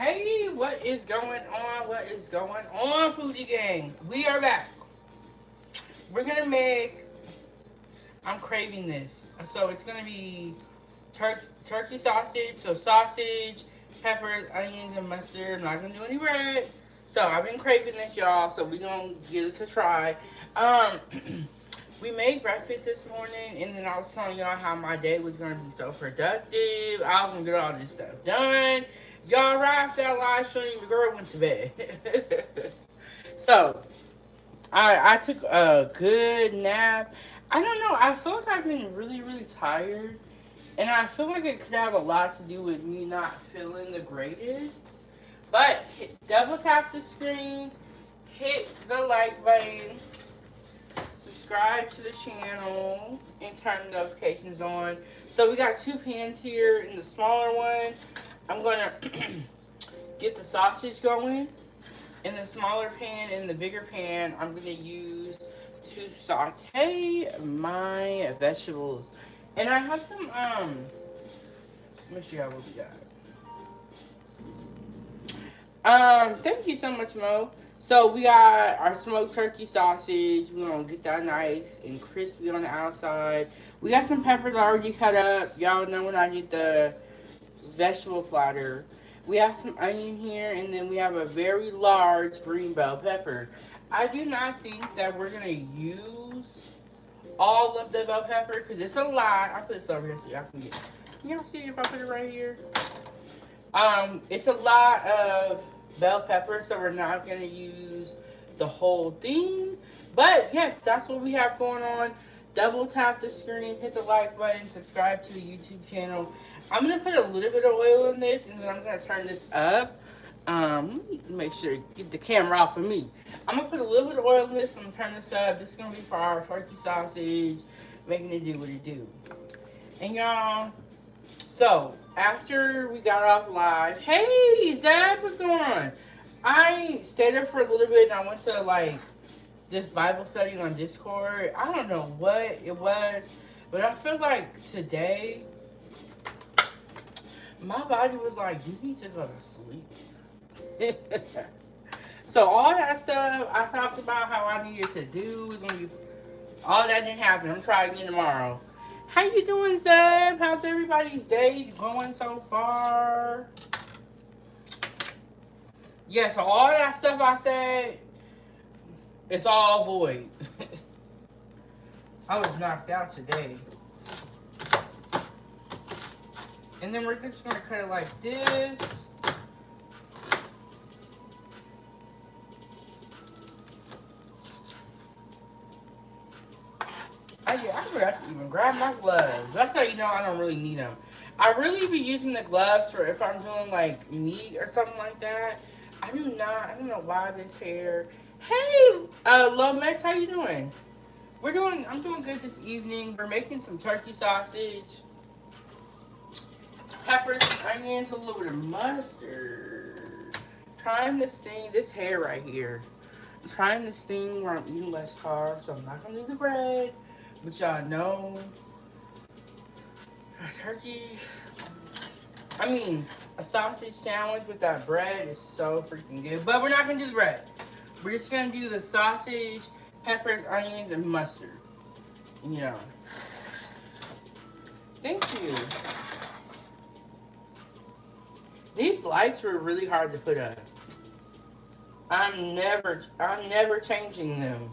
Hey, what is going on? What is going on, Foodie Gang? We are back. We're gonna make. I'm craving this. So it's gonna be turkey sausage. So sausage, peppers, onions, and mustard. I'm not gonna do any bread. So I've been craving this, y'all. So we gonna give this a try. Um, we made breakfast this morning, and then I was telling y'all how my day was gonna be so productive. I was gonna get all this stuff done. Y'all, right after that live stream, the girl went to bed. So I took a good nap. I don't know. I feel like I've been really tired, and I feel like it could have a lot to do with me not feeling the greatest. But double tap the screen, hit the like button, subscribe to the channel, and turn the notifications on. So we got two pans here. In the smaller one, I'm gonna get the sausage going. In the smaller pan, in the bigger pan, I'm gonna use to saute my vegetables. And I have some let me show you what we got. Thank you so much, Mo. So we got our smoked turkey sausage. We're gonna get that nice and crispy on the outside. We got some peppers already cut up. Y'all know when I did the vegetable platter. We have some onion here, and then we have a very large green bell pepper. I do not think that we're gonna use all of the bell pepper because it's a lot. I'll put this over here so y'all can get. Can y'all see if I put it right here? It's a lot of bell pepper, so we're not gonna use the whole thing. But yes, that's what we have going on. Double tap the screen, hit the like button, subscribe to the YouTube channel. I'm gonna put a little bit of oil in this, and then I'm gonna turn this up. Make sure to get the camera off of me. I'm gonna put a little bit of oil in this. I'm gonna turn this up. This is gonna be for our turkey sausage, making it do what it do. And y'all, so after we got off live, hey Zab, what's going on? I stayed up for a little bit, and I went to like this Bible study on Discord. I don't know what it was, but I feel like today my body was like, you need to go to sleep. So all that stuff I talked about how I needed to do is when you all that didn't happen. I'm trying again tomorrow. How you doing, Zeb? How's everybody's day going so far? Yeah, so all that stuff I said, it's all void. I was knocked out today. And then we're just gonna cut it like this. I forgot to even grab my gloves. That's how you know I don't really need them. I really be using the gloves for if I'm doing like meat or something like that. I don't know why this hair. Hey, Lomex, how you doing? I'm doing good this evening. We're making some turkey sausage, peppers, onions, a little bit of mustard. Trying this thing, this hair right here. I'm trying this thing where I'm eating less carbs, so I'm not gonna do the bread. But y'all know, a sausage sandwich with that bread is so freaking good. But we're not gonna do the bread. We're just gonna do the sausage, peppers, onions, and mustard. You know. Thank you. These lights were really hard to put up. I'm never changing them.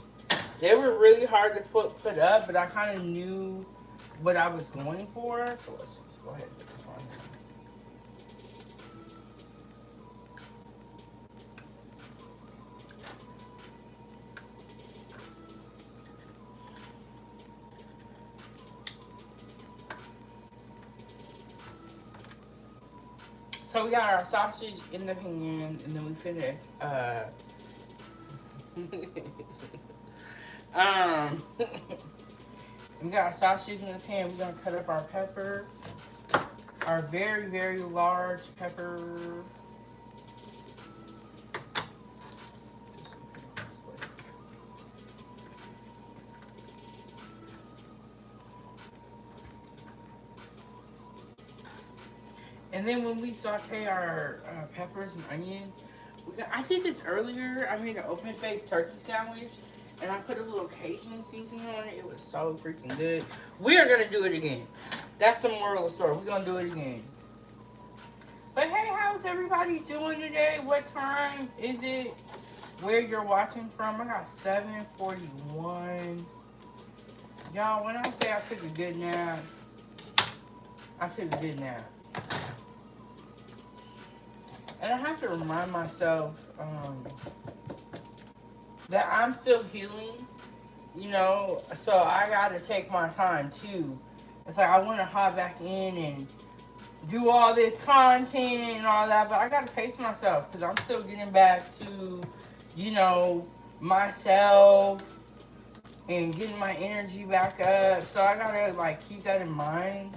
They were really hard to put up, but I kind of knew what I was going for. So let's just go ahead and put this on here. So we got our sausage in the pan, and then we finish. We got our sausage in the pan. We're gonna cut up our pepper, our very large pepper. And then when we saute our peppers and onions, I did this earlier. I made an open faced turkey sandwich, and I put a little Cajun seasoning on it. It was so freaking good. We are gonna do it again. That's the moral of the story. We're gonna do it again. But hey, how's everybody doing today? What time is it? Where you're watching from? I got 7:41. Y'all, when I say I took a good nap, I took a good nap. And I have to remind myself that I'm still healing, you know, so I gotta take my time too. It's like I want to hop back in and do all this content and all that, but I gotta pace myself because I'm still getting back to, you know, myself and getting my energy back up. So I gotta like keep that in mind.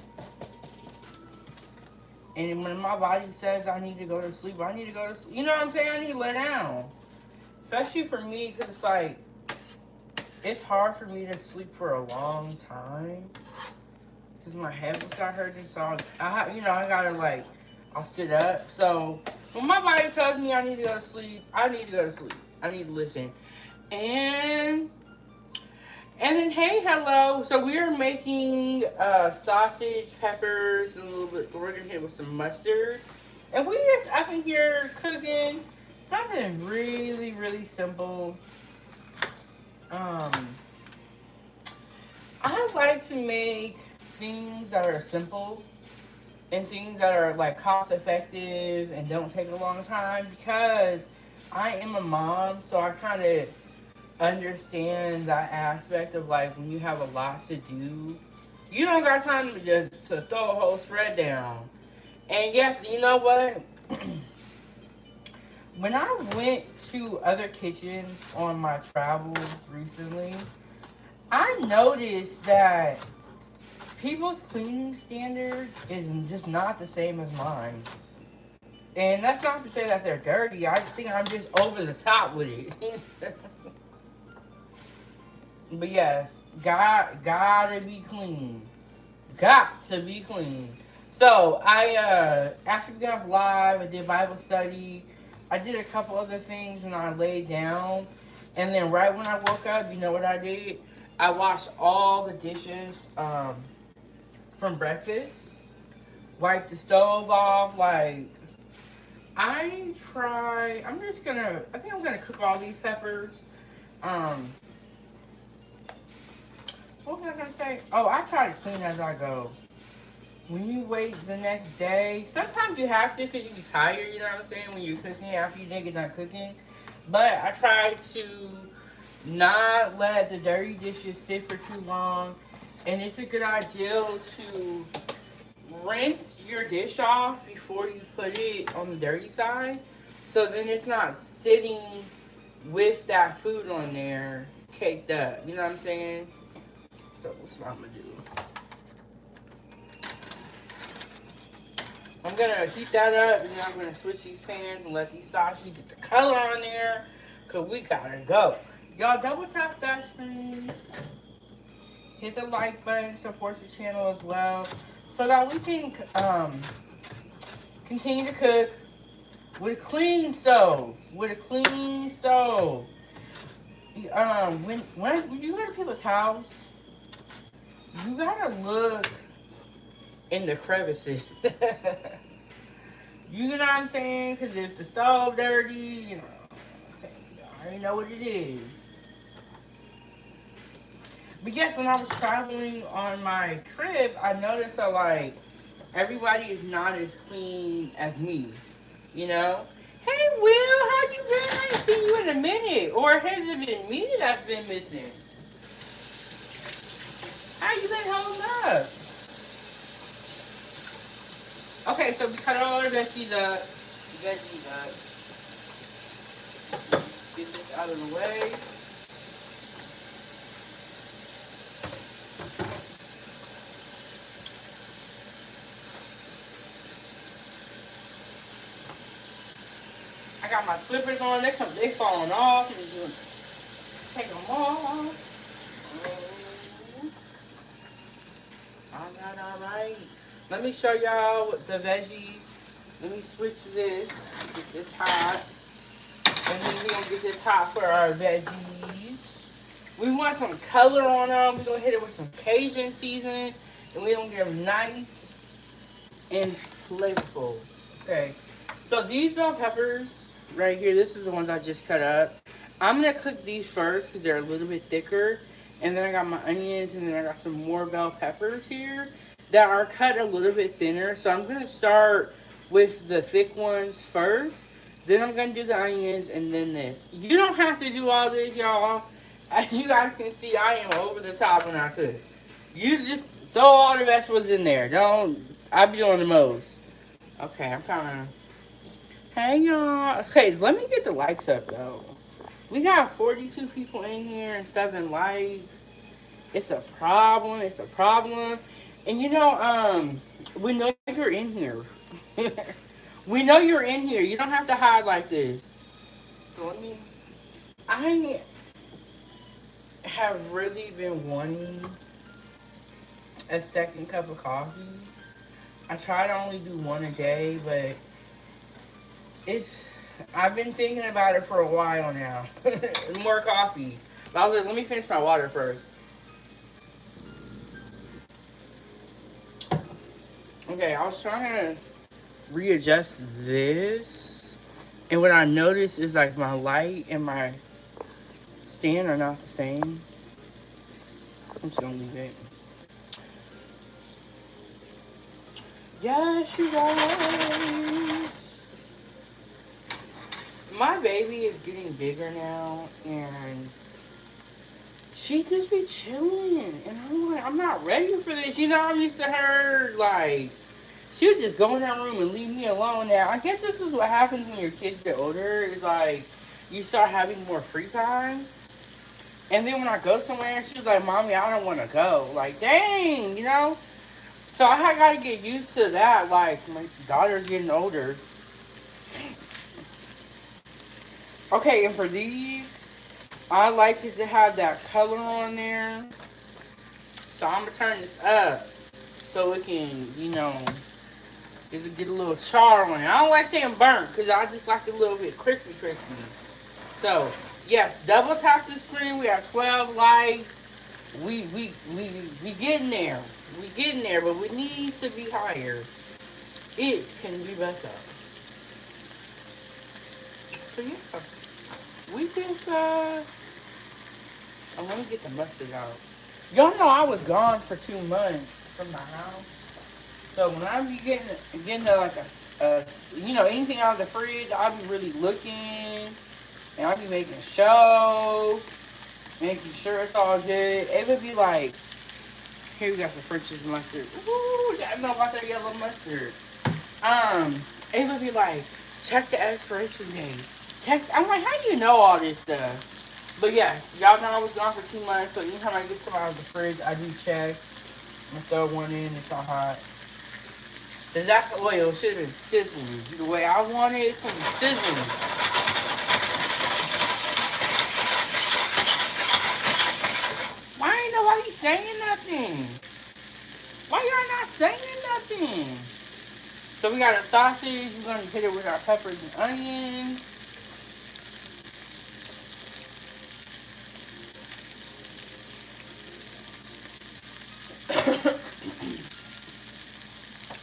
And when my body says I need to go to sleep, I need to go to sleep. You know what I'm saying? I need to lay down. Especially for me, because it's like, it's hard for me to sleep for a long time. Because my head will start hurting. So, I gotta like, I'll sit up. So, when my body tells me I need to go to sleep, I need to go to sleep. I need to listen. And then, hey, hello. So we are making sausage, peppers, and a little bit. We're gonna hit it with some mustard, and we just up in here cooking something really, really simple. I like to make things that are simple and things that are like cost effective and don't take a long time because I am a mom, so I kind of understand that aspect of like when you have a lot to do, you don't got time to throw a whole spread down. And yes, you know what? When I went to other kitchens on my travels recently, I noticed that people's cleaning standard is just not the same as mine. And that's not to say that they're dirty. I think I'm just over the top with it. But yes, gotta be clean. Got to be clean. So I after we got live, I did Bible study. I did a couple other things and I laid down. And then right when I woke up, you know what I did? I washed all the dishes from breakfast. Wiped the stove off. Like I think I'm gonna cook all these peppers. What was I gonna say? Oh, I try to clean as I go. When you wait the next day, sometimes you have to because you be tired, you know what I'm saying, when you're cooking after you didn't get done cooking. But I try to not let the dirty dishes sit for too long. And it's a good idea to rinse your dish off before you put it on the dirty side. So then it's not sitting with that food on there caked up. You know what I'm saying? So what's what I'm gonna do? I'm gonna heat that up and then I'm gonna switch these pans and let these sausages get the color on there. Cause we gotta go. Y'all double tap that screen. Hit the like button, support the channel as well. So that we can continue to cook with a clean stove. With a clean stove. When you go to people's house, you gotta look in the crevices. You know what I'm saying? Because if the stove dirty, you know what I'm saying, I already know what it is. But yes, when I was traveling on my trip, I noticed that like everybody is not as clean as me. You know? Hey Will, how you been? I ain't seen you in a minute. Or has it been me that's been missing? How you been holding up? Okay, so we cut all our veggies up. Get this out of the way. I got my slippers on. They falling off. And just take them off. All right. Let me show y'all the veggies. Let me switch this. Get this hot. And then we're going to get this hot for our veggies. We want some color on them. We're going to hit it with some Cajun seasoning. And we're going to get them nice and flavorful. Okay. So these bell peppers right here, this is the ones I just cut up. I'm going to cook these first because they're a little bit thicker. And then I got my onions, and then I got some more bell peppers here that are cut a little bit thinner. So I'm going to start with the thick ones first. Then I'm going to do the onions, and then this. You don't have to do all this, y'all. As you guys can see, I am over the top when I cook. You just throw all the vegetables in there. Don't, I be doing the most. Okay, I'm kind of... Hey, y'all. Okay, let me get the likes up, though. We got 42 people in here and 7 likes. It's a problem. It's a problem. And you know, we know you're in here. We know you're in here. You don't have to hide like this. So let me... I have really been wanting a second cup of coffee. I try to only do one a day, but I've been thinking about it for a while now. More coffee. But I was like, let me finish my water first. Okay, I was trying to readjust this. And what I noticed is like my light and my stand are not the same. I'm just gonna leave it. Yes, you guys. My baby is getting bigger now, and she just be chilling. And I'm like, I'm not ready for this. You know, I'm used to her, like, she would just go in that room and leave me alone. Now, I guess this is what happens when your kids get older, is like, you start having more free time. And then when I go somewhere, she was like, Mommy, I don't want to go. Like, dang, you know? So I got to get used to that. Like, my daughter's getting older. Okay, and for these, I like it to have that color on there. So I'm going to turn this up so it can, you know, get a little char on it. I don't like saying burnt because I just like it a little bit crispy. So, yes, double tap the screen. We have 12 likes. We getting there. We getting there, but we need to be higher. It can be better. So, yeah. We just, let me get the mustard out. Y'all know I was gone for 2 months from the house. So when I be getting like you know, anything out of the fridge, I'll be really looking. And I'll be making show. Making sure it's all good. It would be like, here we got the French's mustard. Ooh, I know about that yellow mustard. It would be like, check the expiration date. I'm like, how do you know all this stuff? But yeah, y'all know I was gone for 2 months, so anytime I get some out of the fridge, I do check. I'm gonna throw one in, it's all hot. Then that's oil, it should have been sizzling. The way I want it, it's gonna be sizzling. Why ain't nobody saying nothing? Why y'all not saying nothing? So we got our sausage, we're gonna hit it with our peppers and onions.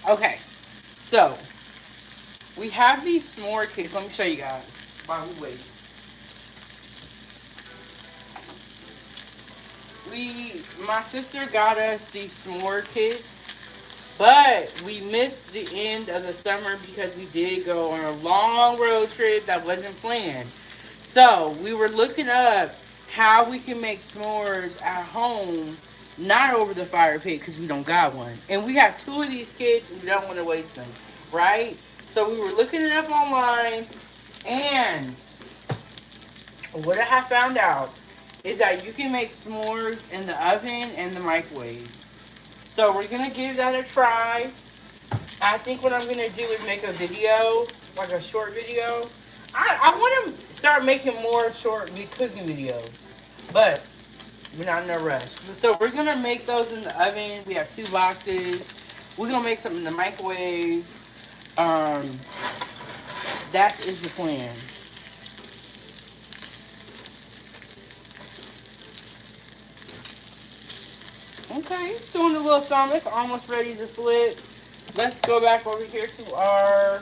Okay, so we have these s'more kits. Let me show you guys while we wait. My sister got us these s'more kits, but we missed the end of the summer because we did go on a long road trip that wasn't planned. So we were looking up how we can make s'mores at home, not over the fire pit because we don't got one. And we have 2 of these kits and we don't want to waste them, right? So we were looking it up online, and what I have found out is that you can make s'mores in the oven and the microwave. So we're going to give that a try. I think what I'm going to do is make a video, like a short video. I want to start making more short cooking videos, but we're not in a rush. So we're going to make those in the oven. We have 2 boxes. We're gonna make something in the microwave. Um, that is the plan. Okay, doing a little something. It's almost ready to flip. Let's go back over here to our.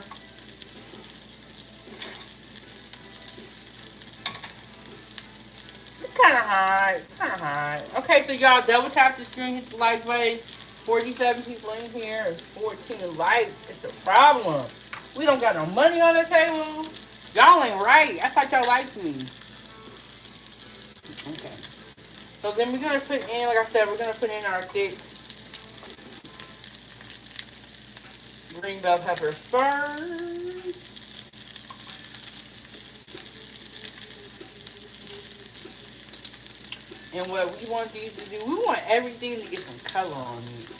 It's kind of hot. It's kind of hot. Okay, so y'all double tap the screen, hit the like button. 47 people in here, 14 likes. It's a problem. We don't got no money on the table. Y'all ain't right. I thought y'all liked me. Okay. So then we're gonna put in, like I said, we're gonna put in our thick green bell pepper first. And what we want these to do, we want everything to get some color on it.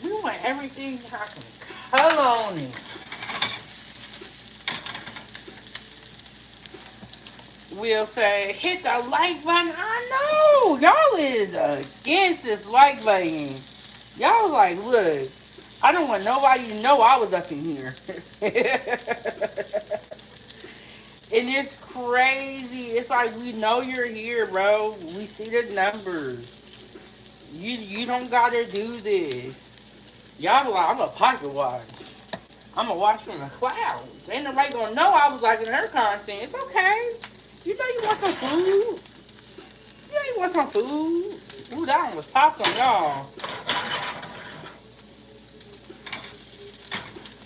We want everything to have some color on it. We'll say, hit the like button. I know y'all is against this like button. Y'all like, look, I don't want nobody to know I was up in here. And it's crazy. It's like we know you're here, bro. We see the numbers. You don't gotta do this. Y'all be like, I'm a pocket watch. I'm gonna watch from the clouds. Ain't nobody gonna know I was liking her content. It's okay. You know you want some food. You know you want some food. Ooh, that one was popped on y'all.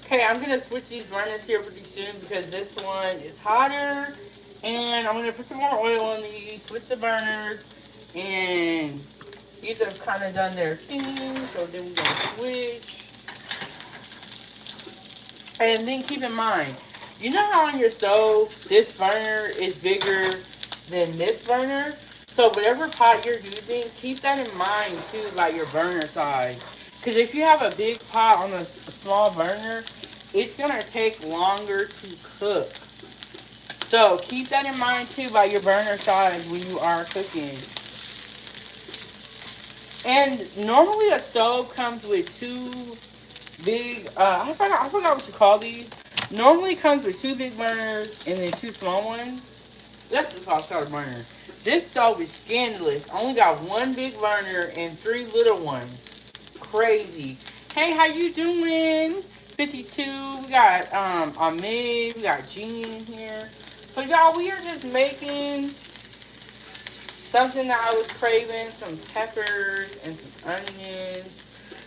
Okay, I'm gonna switch these burners here pretty soon because this one is hotter. And I'm gonna put some more oil on these, switch the burners, and these have kind of done their thing. So then we're gonna switch. And then keep in mind, you know how on your stove, this burner is bigger than this burner? So whatever pot you're using, keep that in mind too, like your burner size. Because if you have a big pot on a small burner, it's going to take longer to cook. So keep that in mind too by your burner size when you are cooking. And normally a stove comes with two big, I forgot what you call these. Normally it comes with two big burners and then two small ones. That's just how I burner. This stove is scandalous. Only got one big burner and three little ones. Crazy. Hey, how you doing? 52. We got Ahmed. We got Jean in here. So y'all, we are just making something that I was craving. Some peppers and some onions.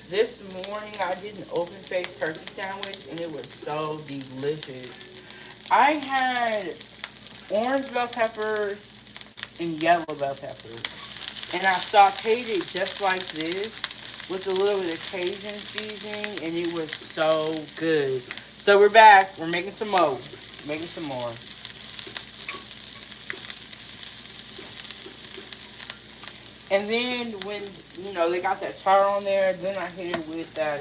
This morning I did an open-faced turkey sandwich and it was so delicious. I had orange bell peppers and yellow bell peppers. And I sauteed it just like this with a little bit of Cajun seasoning and it was so good. So we're back. We're making some more. Making some more. And then when, you know, they got that char on there, then I hit it with that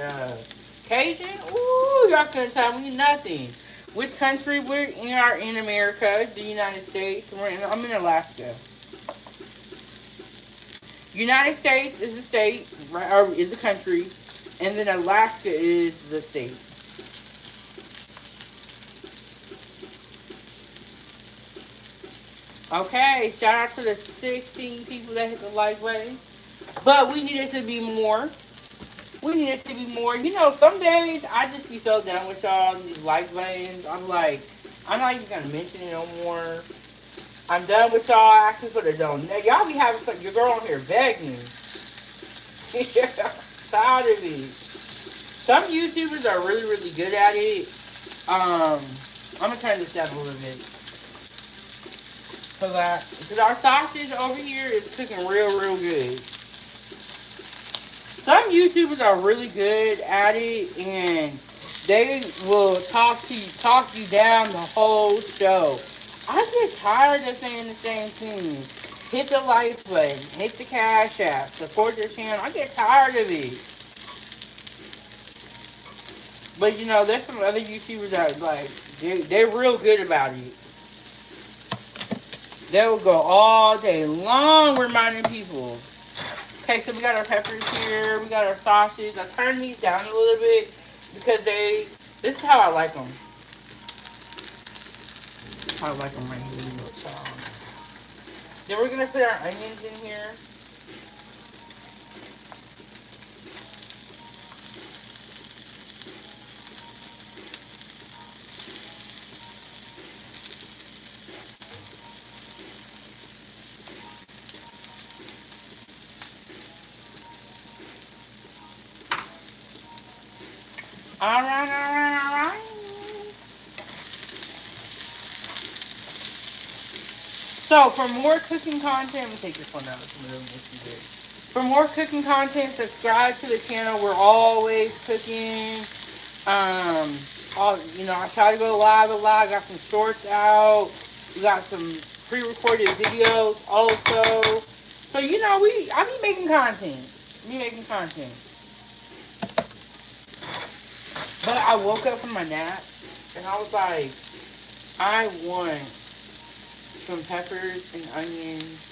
Cajun. Ooh, y'all couldn't tell me nothing. Which country we are in America, the United States. I'm in Alaska. United States is a state, right, or is a country, and then Alaska is the state. Okay, shout out to the 16 people that hit the like button. But we need it to be more. We need it to be more. You know, some days I just be so down with y'all, these like buttons. I'm like, I'm not even gonna mention it no more. I'm done with y'all asking for the donate. Y'all be having your girl on here begging. Yeah, tired of it. Some YouTubers are really, really good at it. I'm gonna turn this down a little bit. Because our sausage over here is cooking real, real good. Some YouTubers are really good at it, and they will talk you down the whole show. I get tired of saying the same thing. Hit the like button, hit the cash app, support your channel. I get tired of it. But you know, there's some other YouTubers that like they're real good about it. They will go all day long reminding people. Okay, so we got our peppers here. We got our sausage. I turned these down a little bit because this is how I like them. I like them right here. Then we're gonna put our onions in here. Alright. So, for more cooking content, let me take this one out. It's a little messy there. For more cooking content, subscribe to the channel. We're always cooking. I try to go live a lot. Got some shorts out. We got some pre-recorded videos also. So, I be making content. But I woke up from my nap, and I was like, I want some peppers and onions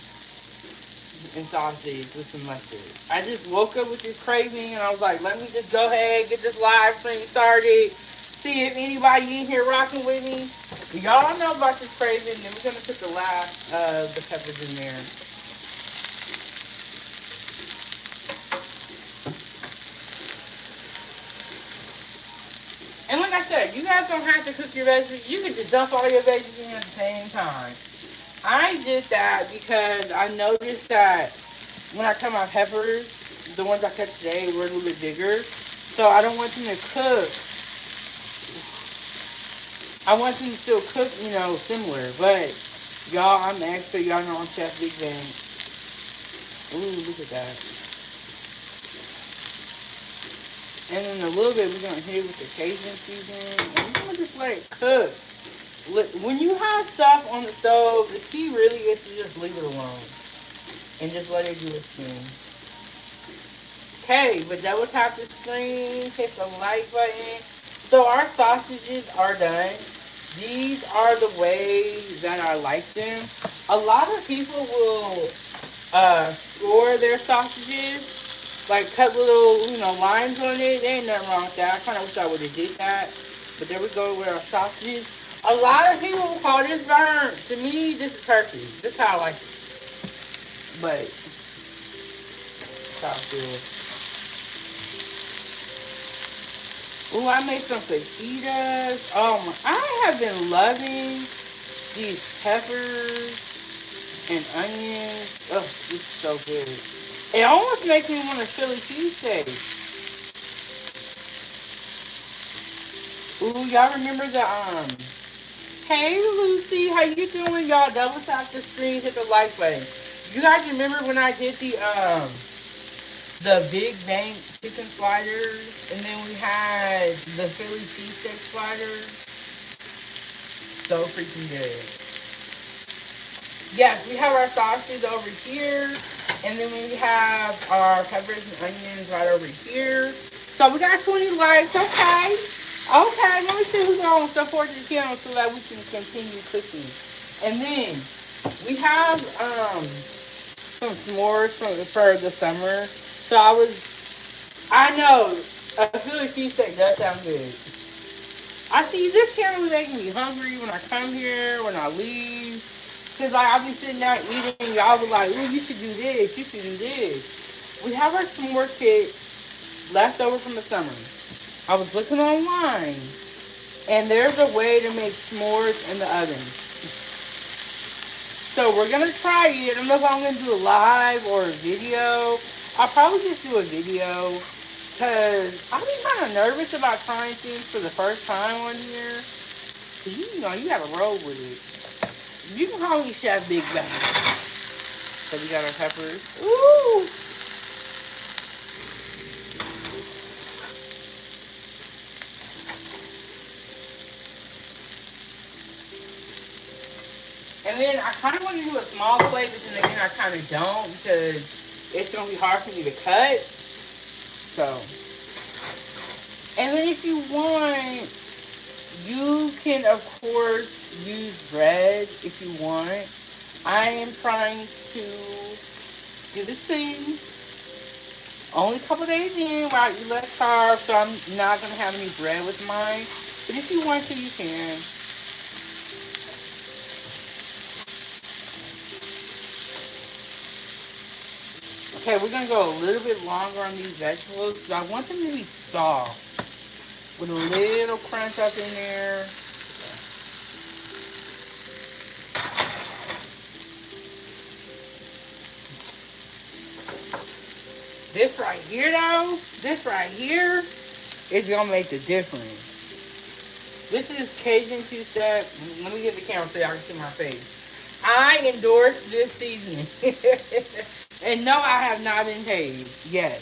and sausage with some mustard. I just woke up with this craving, and I was like, let me just go ahead, get this live stream started, see if anybody in here rocking with me. Y'all know about this craving, then we're going to put the last of the peppers in there. And like I said, you guys don't have to cook your veggies. You can just dump all your veggies in at the same time. I did that because I noticed that when I cut my peppers, the ones I cut today were a little bit bigger. So I don't want them to cook. I want them to still cook, similar. But y'all, I'm extra. Y'all know I'm Chef Big Bang. Ooh, look at that. And in a little bit, we're going to hit it with the Cajun seasoning. And we're going to just let it cook. When you have stuff on the stove, the key really is to just leave it alone. And just let it do its thing. Okay, but double tap the screen. Hit the like button. So our sausages are done. These are the ways that I like them. A lot of people will score their sausages. Like, cut little, lines on it. There ain't nothing wrong with that. I kind of wish I would have did that. But there we go with our sausages. A lot of people will call this burnt. To me, this is turkey. This is how I like it. But, sounds good. Ooh, I made some fajitas. Oh, I have been loving these peppers and onions. Oh, this is so good. It almost makes me want a Philly cheesesteak. Ooh, y'all remember the, hey Lucy, how you doing? Y'all double tap the screen, hit the like button. You guys remember when I did the Big Bang chicken sliders, and then we had the Philly cheesesteak sliders? So freaking good. Yes, we have our sausage over here. And then we have our peppers and onions right over here. So we got 20 likes. Okay. Let me see who's going to support the channel so that we can continue cooking. And then we have some s'mores for the summer. So I know a Philly cheesesteak does sound good. I see this channel is making me hungry when I come here, when I leave. Because I'll be sitting there eating, y'all be like, ooh, you should do this, you should do this. We have our s'more kit left over from the summer. I was looking online, and there's a way to make s'mores in the oven. So we're going to try it. I don't know if I'm going to do a live or a video. I'll probably just do a video, because I'll be kind of nervous about trying things for the first time on here. Because you got to roll with it. You can call me Chef Big Bang. So we got our peppers. Ooh! And then I kind of want to do a small plate, but then again I kind of don't, because it's going to be hard for me to cut. So. And then if you want, you can of course use bread if you want. I am trying to do this thing Only a couple days in where I eat less carbs, so I'm not gonna have any bread with mine. But if you want to, you can. Okay, we're gonna go a little bit longer on these vegetables because I want them to be soft with a little crunch up in there. This right here, though, this right here is gonna make the difference. This is Cajun two-step. Let me get the camera so y'all can see my face. I endorse this seasoning. And no, I have not been paid yet.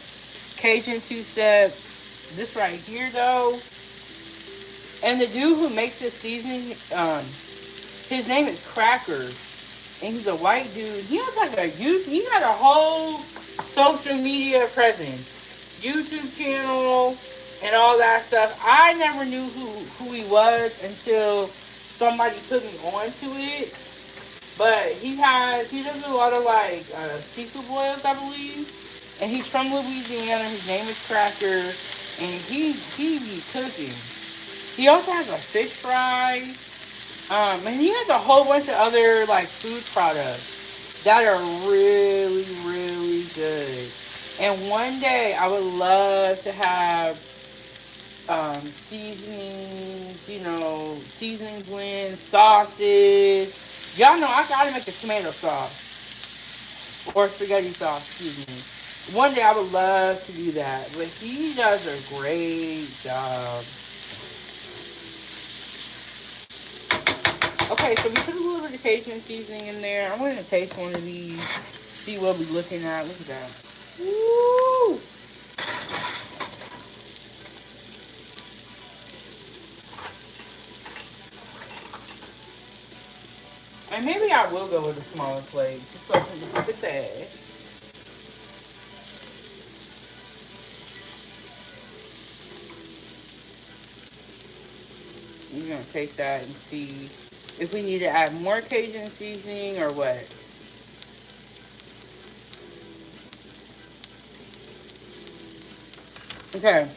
Cajun two-step. This right here, though. And the dude who makes this seasoning, his name is Cracker. And he's a white dude. He has like a YouTube, he got a whole social media presence. YouTube channel and all that stuff. I never knew who he was until somebody put me onto it. But he does a lot of like seafood boils, I believe. And he's from Louisiana. His name is Cracker. And he be cooking. He also has a fish fry. And he has a whole bunch of other like food products that are really, really good. And one day I would love to have seasonings, seasoning blends, sauces. Y'all know I gotta make a tomato sauce or spaghetti sauce, excuse me. One day I would love to do that, but he does a great job. Okay, so we put a little bit of Cajun seasoning in there. I'm going to taste one of these, see what we're looking at. Look at that. Woo! And maybe I will go with a smaller plate, just so I can keep it taste. You're going to taste that and see if we need to add more Cajun seasoning or what. Okay,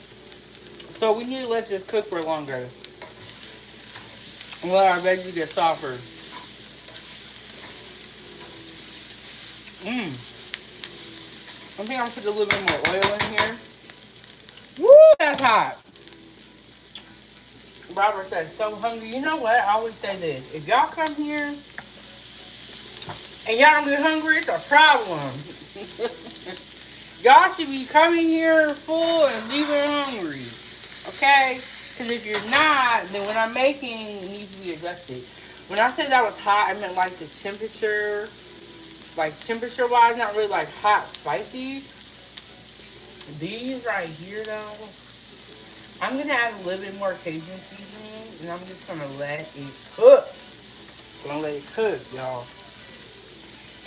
so we need to let this cook for longer and let our veggies get softer. I think I'm gonna put a little bit more oil in here. Woo, that's hot. Robert says, so hungry. You know what? I always say this. If y'all come here and y'all don't get hungry, it's a problem. Y'all should be coming here full and leaving hungry. Okay? Because if you're not, then when I'm making, it needs to be adjusted. When I said that was hot, I meant like the temperature, like temperature-wise, not really like hot, spicy. These right here, though, I'm going to add a little bit more Cajun seasoning, and I'm just going to let it cook. I'm going to let it cook, y'all.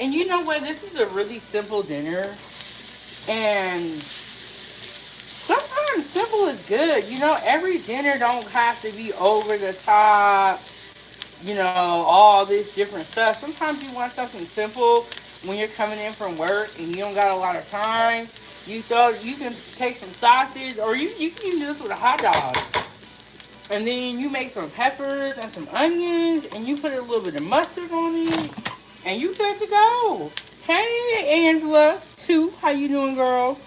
And you know what? This is a really simple dinner. And sometimes simple is good. Every dinner don't have to be over the top, all this different stuff. Sometimes you want something simple when you're coming in from work and you don't got a lot of time. You can take some sausage, or you can use this with a hot dog. And then you make some peppers and some onions, and you put a little bit of mustard on it, and you good to go. Hey, Angela, too. How you doing, girl?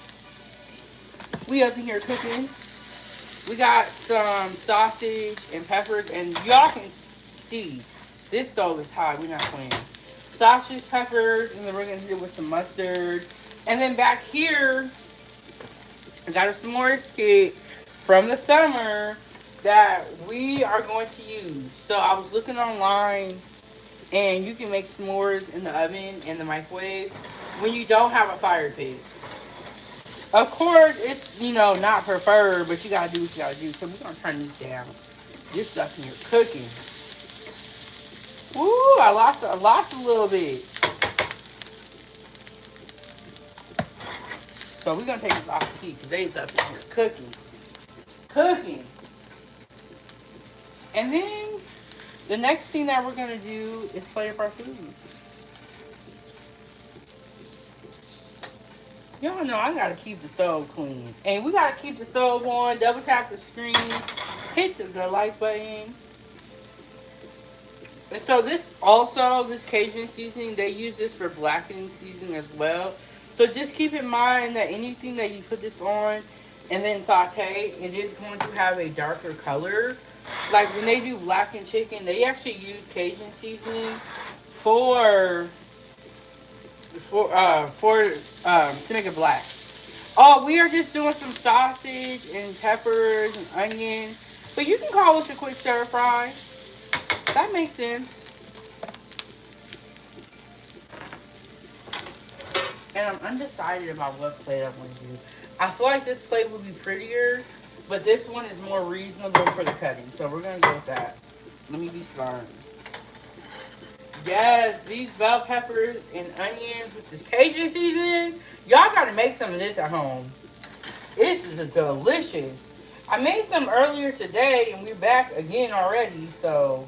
We up in here cooking. We got some sausage and peppers, and y'all can see this stove is hot. We're not playing. Sausage, peppers, and then we're gonna hit it with some mustard. And then back here, I got a s'mores kit from the summer that we are going to use. So I was looking online, and you can make s'mores in the oven and the microwave when you don't have a fire pit. Of course, it's, not preferred, but you got to do what you got to do. So we're going to turn this down. This stuff in here cooking. Woo, I lost a little bit. So we're going to take this off the heat because they's up in here cooking. Cooking. And then the next thing that we're going to do is plate up our food. Y'all know I gotta keep the stove clean. And we gotta keep the stove on, double tap the screen, hit the like button. And so this also, this Cajun seasoning, they use this for blackening seasoning as well. So just keep in mind that anything that you put this on and then saute, it is going to have a darker color. Like when they do blackened chicken, they actually use Cajun seasoning for to make it black. Oh, we are just doing some sausage and peppers and onions. But you can call this a quick stir fry. That makes sense. And I'm undecided about what plate I want to do. I feel like this plate would be prettier, but this one is more reasonable for the cutting. So we're going to go with that. Let me be smart. Yes, these bell peppers and onions with this Cajun seasoning. Y'all got to make some of this at home. This is delicious. I made some earlier today, and we're back again already, so...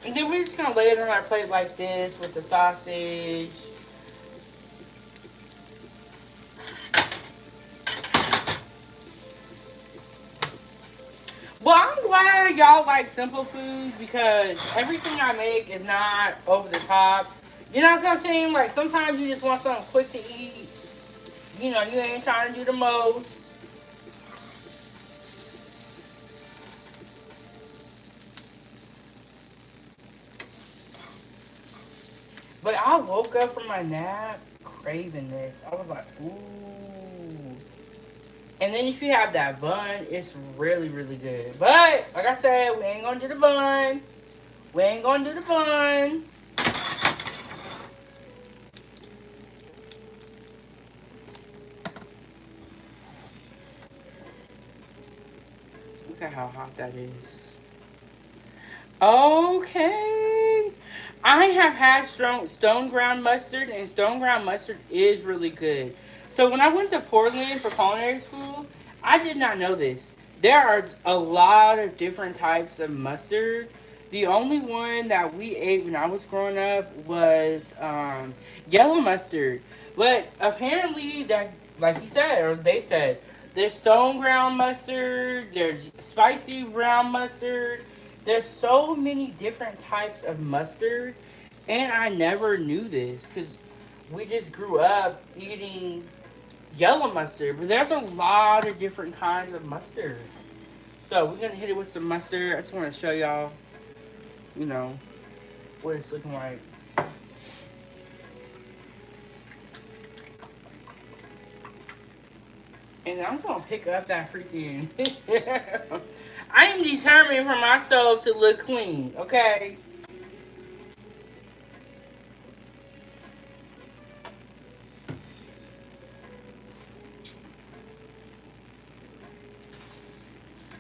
And then we're just going to lay it on our plate like this with the sausage. Well, I'm glad y'all like simple food because everything I make is not over the top. You know what I'm saying? Like, sometimes you just want something quick to eat. You know, you ain't trying to do the most. But I woke up from my nap craving this. I was like, ooh. And then if you have that bun, it's really, really good. But, like I said, we ain't gonna do the bun. We ain't gonna do the bun. Look at how hot that is. Okay. I have had stone ground mustard, and stone ground mustard is really good. So when I went to Portland for culinary school, I did not know this. There are a lot of different types of mustard. The only one that we ate when I was growing up was yellow mustard. But apparently, that, like he said, or they said, there's stone ground mustard, there's spicy brown mustard. There's so many different types of mustard, and I never knew this because we just grew up eating yellow mustard. But there's a lot of different kinds of mustard. So we're gonna hit it with some mustard. I just want to show y'all, you know, what it's looking like. And I'm gonna pick up that freaking. I am determined for my stove to look clean, okay?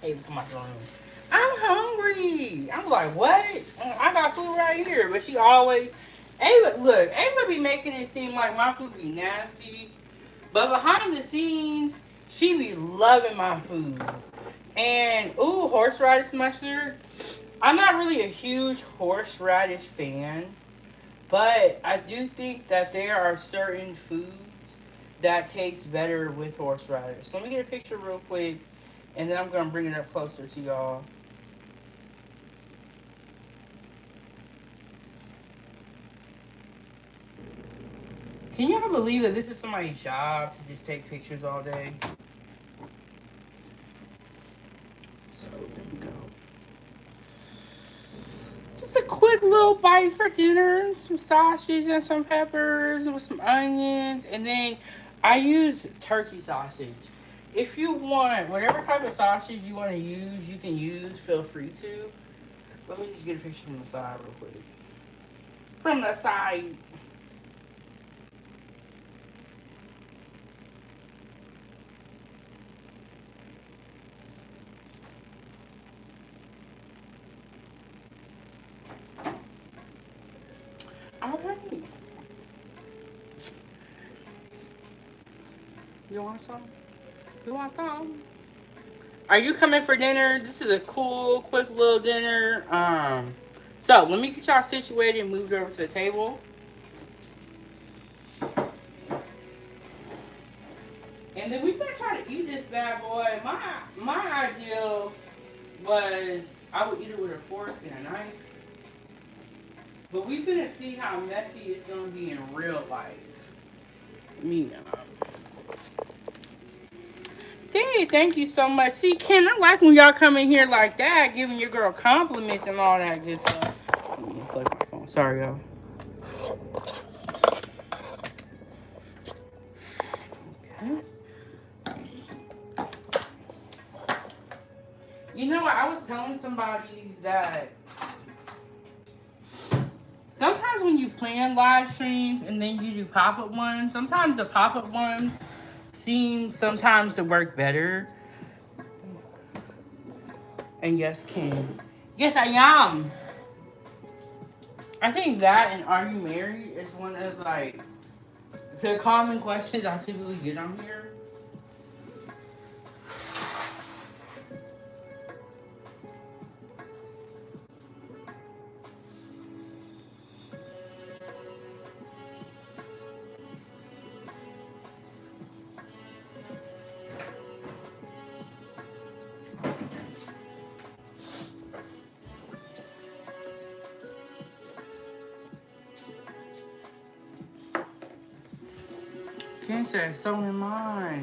Hey, come out the room. I'm hungry. I'm like, what? I got food right here. But she always, Ava, look, Ava be making it seem like my food be nasty. But behind the scenes, she be loving my food. And, ooh, horseradish mustard. I'm not really a huge horseradish fan. But I do think that there are certain foods that taste better with horseradish. So let me get a picture real quick. And then I'm going to bring it up closer to y'all. Can y'all believe that this is somebody's job to just take pictures all day? So, there we go. Just a quick little bite for dinner. Some sausage and some peppers with some onions. And then I use turkey sausage. If you want, whatever type of sausage you want to use, you can use. Feel free to. Let me just get a picture from the side real quick. From the side. Alright. You want some? You want some? Are you coming for dinner? This is a cool, quick little dinner. So let me get y'all situated and moved over to the table. And then we're gonna try to eat this bad boy. My ideal was I would eat it with a fork and a knife. But we finna see how messy it's gonna be in real life. Me. Dang, thank you so much. See, Ken, I like when y'all come in here like that, giving your girl compliments and all that good stuff. Let me plug my phone. Sorry, y'all. Okay. You know what? I was telling somebody that sometimes when you plan live streams and then you do pop-up ones, sometimes the pop-up ones seem sometimes to work better. And yes, Ken. Yes, I am. I think that and are you married is one of like the common questions I typically get on here. Ken said, so am I.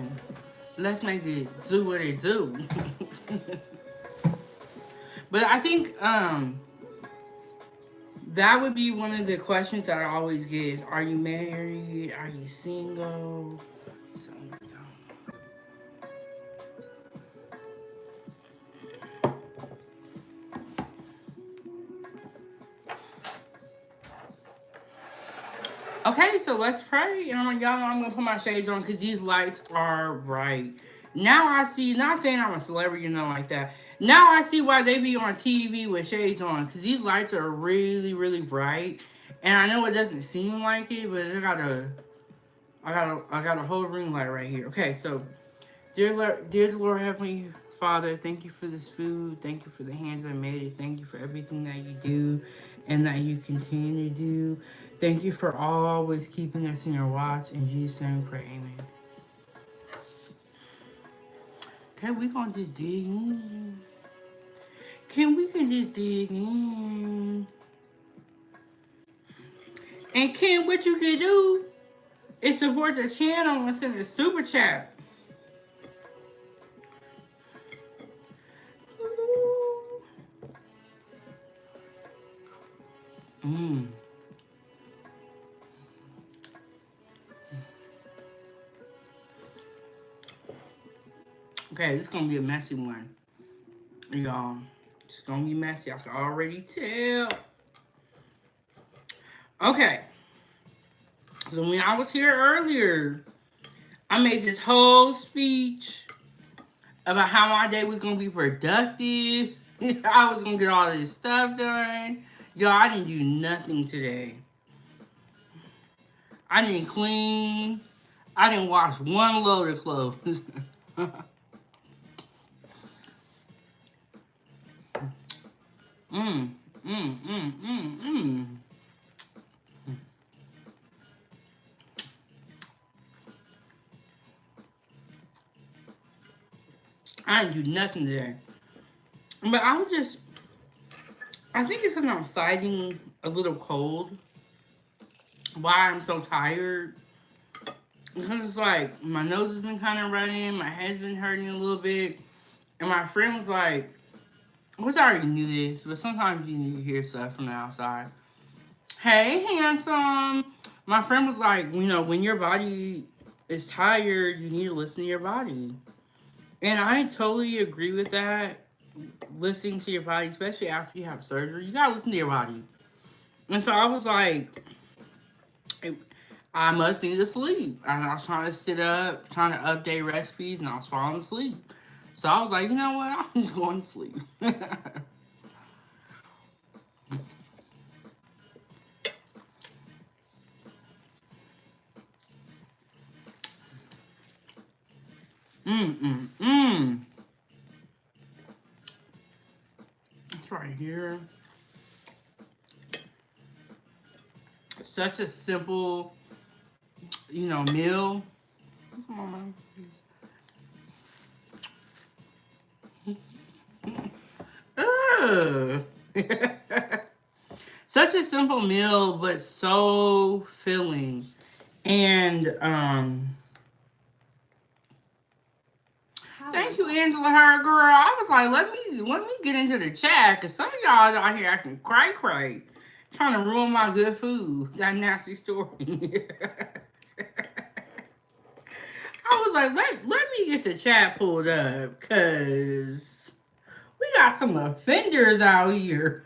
Let's make it do what it do. But I think that would be one of the questions that I always get is, are you married? Are you single? So, okay, so let's pray. And y'all know I'm gonna put my shades on because these lights are bright. Now I see, not saying I'm a celebrity or nothing like that. Now I see why they be on TV with shades on because these lights are really, really bright. And I know it doesn't seem like it, but I got a whole ring light right here. Okay, so dear Lord Heavenly Father, thank you for this food. Thank you for the hands that made it. Thank you for everything that you do and that you continue to do. Thank you for always keeping us in your watch. In Jesus' name we pray, amen. Okay, we gonna just dig in. We can just dig in. And Ken, what you can do is support the channel and send a super chat. Mmm. Okay, this is gonna be a messy one, y'all. It's gonna be messy. I can already tell. Okay. So when I was here earlier, I made this whole speech about how my day was gonna be productive. I was gonna get all this stuff done. Y'all, I didn't do nothing today. I didn't clean. I didn't wash one load of clothes. Mmm, mmm, mmm, mmm, mmm. I didn't do nothing today. But I was just, I think it's because I'm fighting a little cold. Why I'm so tired. Because it's like, my nose has been kind of running, my head's been hurting a little bit. And my friend was like, which I already knew this, but sometimes you need to hear stuff from the outside. Hey, handsome. My friend was like, you know, when your body is tired, you need to listen to your body. And I totally agree with that. Listening to your body, especially after you have surgery, you gotta listen to your body. And so I was like, I must need to sleep. And I was trying to sit up, trying to update recipes, and I was falling asleep. So I was like, you know what? I'm just going to sleep. It's right here. such a simple, meal. Ugh. Such a simple meal, but so filling. And thank you, Angela. Her girl. I was like, let me get into the chat because some of y'all out here acting cray, trying to ruin my good food. That nasty story. I was like, let me get the chat pulled up because we got some offenders out here.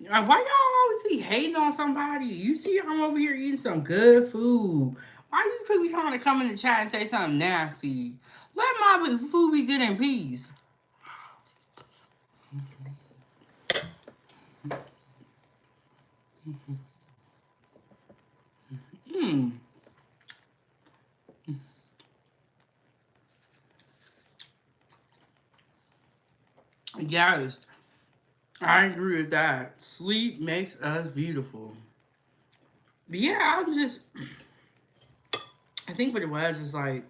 Why y'all always be hating on somebody? You see, I'm over here eating some good food. Why you people trying to come in the chat and say something nasty? Let my food be good in peace. Hmm. Yes, I agree with that. Sleep makes us beautiful. But yeah, I think what it was is like,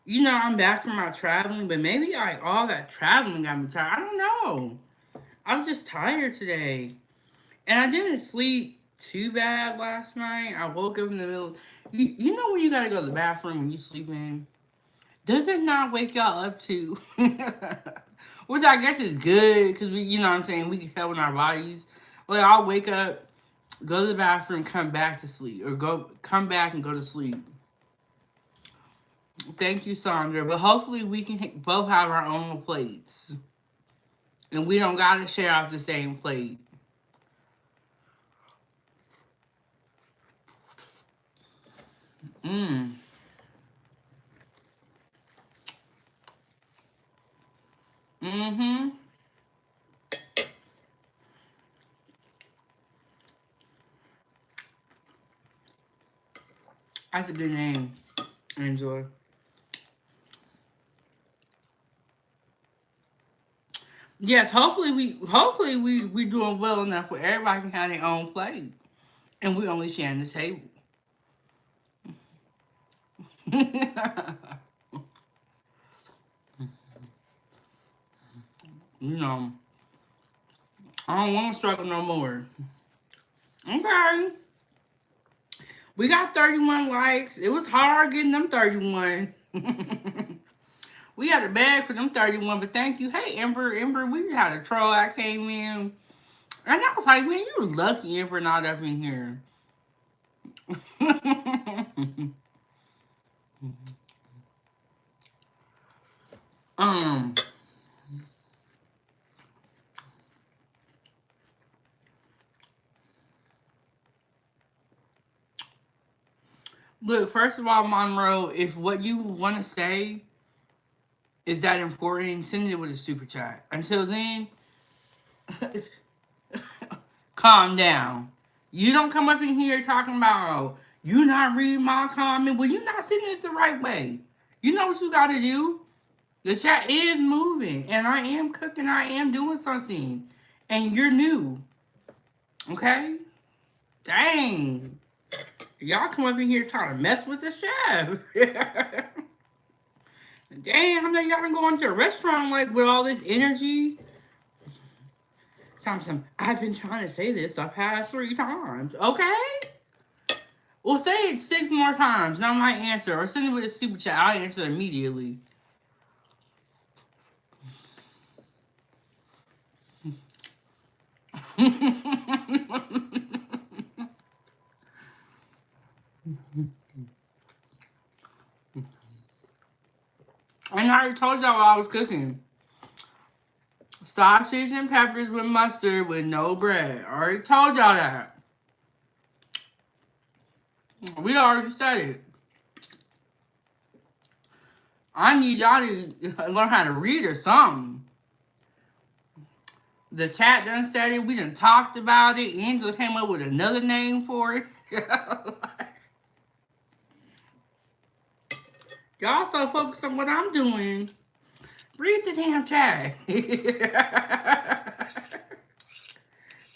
I'm back from my traveling, but maybe like all that traveling got me tired. I don't know. I was just tired today. And I didn't sleep too bad last night. I woke up in the middle. You know when you gotta go to the bathroom when you sleep in? Does it not wake y'all up too? Which I guess is good because you know what I'm saying, we can tell in our bodies. Like I'll wake up, go to the bathroom, come back to sleep, or come back and go to sleep. Thank you, Sandra. But hopefully we can both have our own plates, and we don't gotta share out the same plate. Mmm. Mm-hmm. That's a good name, Angela. Yes, hopefully we doing well enough where everybody can have their own plate, and we only sharing the table. you know, I don't want to struggle no more. Okay, we got 31 likes. It was hard getting them 31. We had a bag for them 31, but thank you. Hey, Ember, we had a troll that came in, and I was like, man, you're lucky Ember not up in here. um. Look, first of all, Monroe, if what you want to say is that important, send it with a super chat. Until then, calm down. You don't come up in here talking about, oh, you not reading my comment. Well, you not sending it the right way. You know what you got to do? The chat is moving, and I am cooking. I am doing something, and you're new. Okay? Dang. Y'all come up in here trying to mess with the chef. Damn, how many y'all been going to a restaurant like with all this energy? I've been trying to say this the past 3 times. Okay? Well, say it 6 more times, and I might answer. Or send it with a super chat. I'll answer immediately. And I already told y'all what I was cooking. Sausage and peppers with mustard with no bread. I already told y'all that. We already said it. I need y'all to learn how to read or something. The chat done said it. We done talked about it. Angela came up with another name for it. Y'all so focused on what I'm doing. Read the damn chat.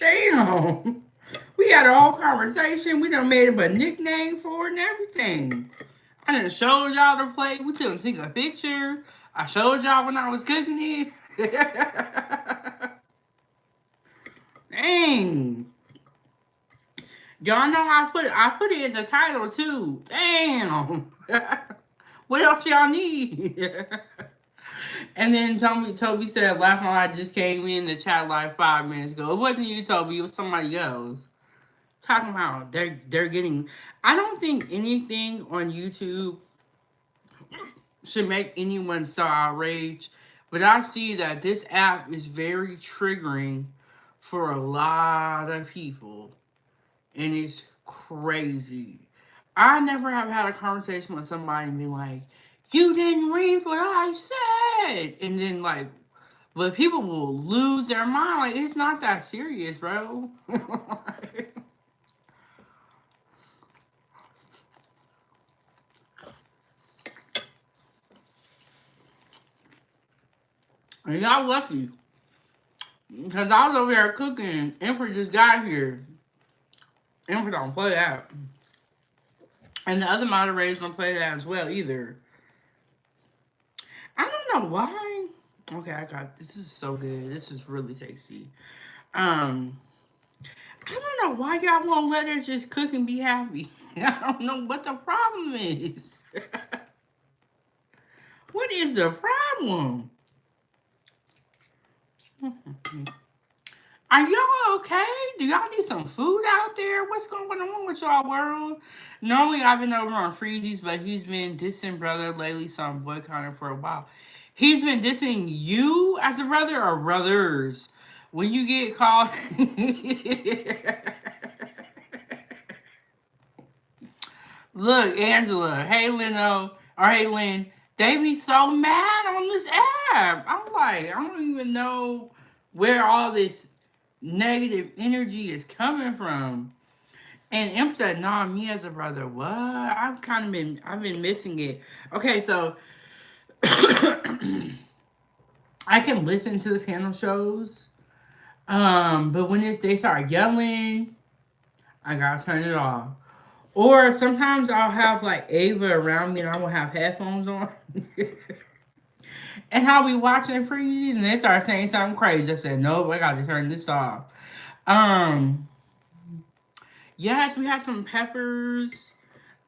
Damn. We had a whole conversation. We done made up a nickname for it and everything. I done showed y'all the plate. We took a picture. I showed y'all when I was cooking it. Dang. Y'all know I put it in the title too. Damn. What else y'all need? And then Toby said, laughing I just came in the chat like 5 minutes ago. It wasn't you, Toby. It was somebody else. Talking about they're getting. I don't think anything on YouTube should make anyone so outraged. But I see that this app is very triggering for a lot of people. And it's crazy. I never have had a conversation with somebody and be like, you didn't read what I said. And then like, but people will lose their mind. Like, it's not that serious, bro. And y'all lucky. Because I was over there cooking. Emperor just got here. Emperor don't play that. And the other moderators don't play that as well either. I don't know why. Okay, I got this. Is so good. This is really tasty. I don't know why y'all won't let us just cook and be happy. I don't know what the problem is. What is the problem? Are y'all okay? Do y'all need some food out there? What's going on with y'all world? Normally I've been over on Freezy's, but he's been dissing brother lately, so I'm boycotting for a while. He's been dissing you as a brother or brothers. When you get called Look, Angela, hey Leno, or hey Lynn, they be so mad on this app. I'm like, I don't even know where all this negative energy is coming from. And Imp said, nah, me as a brother. What? I've been missing it. Okay, so I can listen to the panel shows. But when they start yelling, I gotta turn it off. Or sometimes I'll have like Ava around me and I will have headphones on. And I'll be watching Freeze and they start saying something crazy. I said, nope, I gotta turn this off. Yes, we had some peppers.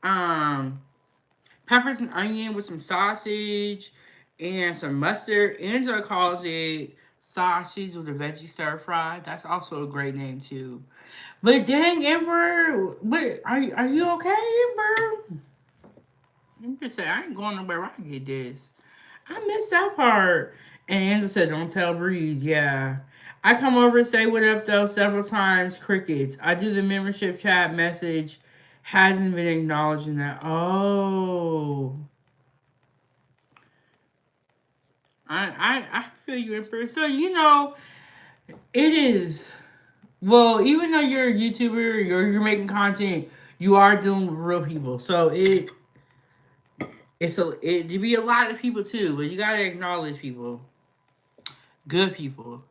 Peppers and onion with some sausage and some mustard. Angela calls it sausage with a veggie stir fry. That's also a great name too. But dang, Ember, what are you okay, Ember? Ember said, I ain't going nowhere. I can get this. I missed that part. And Angela said, don't tell Breeze. Yeah. I come over and say what up though several times. Crickets. I do the membership chat message. Hasn't been acknowledging that. Oh. I feel you, Emperor. So it is. Well, even though you're a YouTuber or you're making content, you are dealing with real people. So it be a lot of people too, but you gotta acknowledge people. Good people.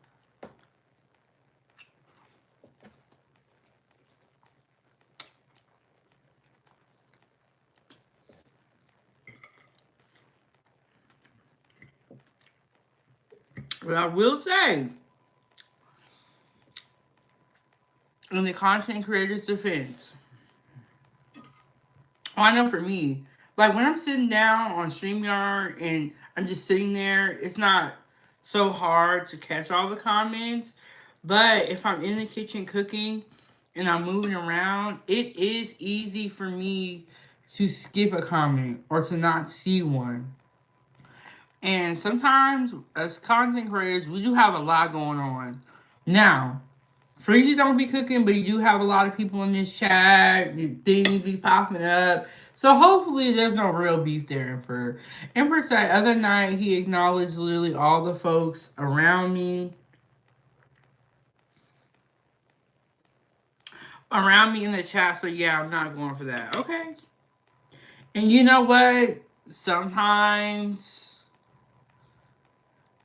But I will say, in the content creator's defense, I know for me, like when I'm sitting down on StreamYard and I'm just sitting there, it's not so hard to catch all the comments. But if I'm in the kitchen cooking and I'm moving around, it is easy for me to skip a comment or to not see one. And sometimes, as content creators, we do have a lot going on. Now, Freezy don't be cooking, but you do have a lot of people in this chat. Things be popping up. So hopefully there's no real beef there, Emperor. Emperor said other night he acknowledged literally all the folks around me. Around me in the chat, so yeah, I'm not going for that. Okay. And you know what? Sometimes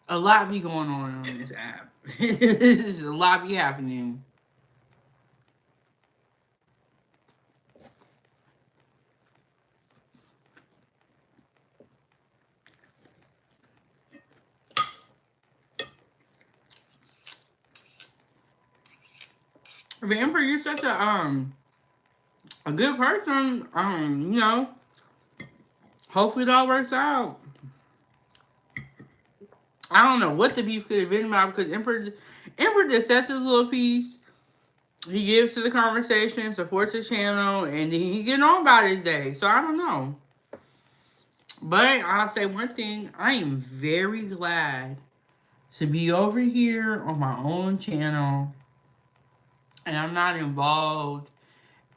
a lot be going on this app. There's a lot be happening. But Emperor, you're such a good person. You know, hopefully it all works out. I don't know what the beef could have been about because Emperor just says his little piece. He gives to the conversation, supports the channel, and then he get on about his day. So I don't know. But I'll say one thing, I am very glad to be over here on my own channel and I'm not involved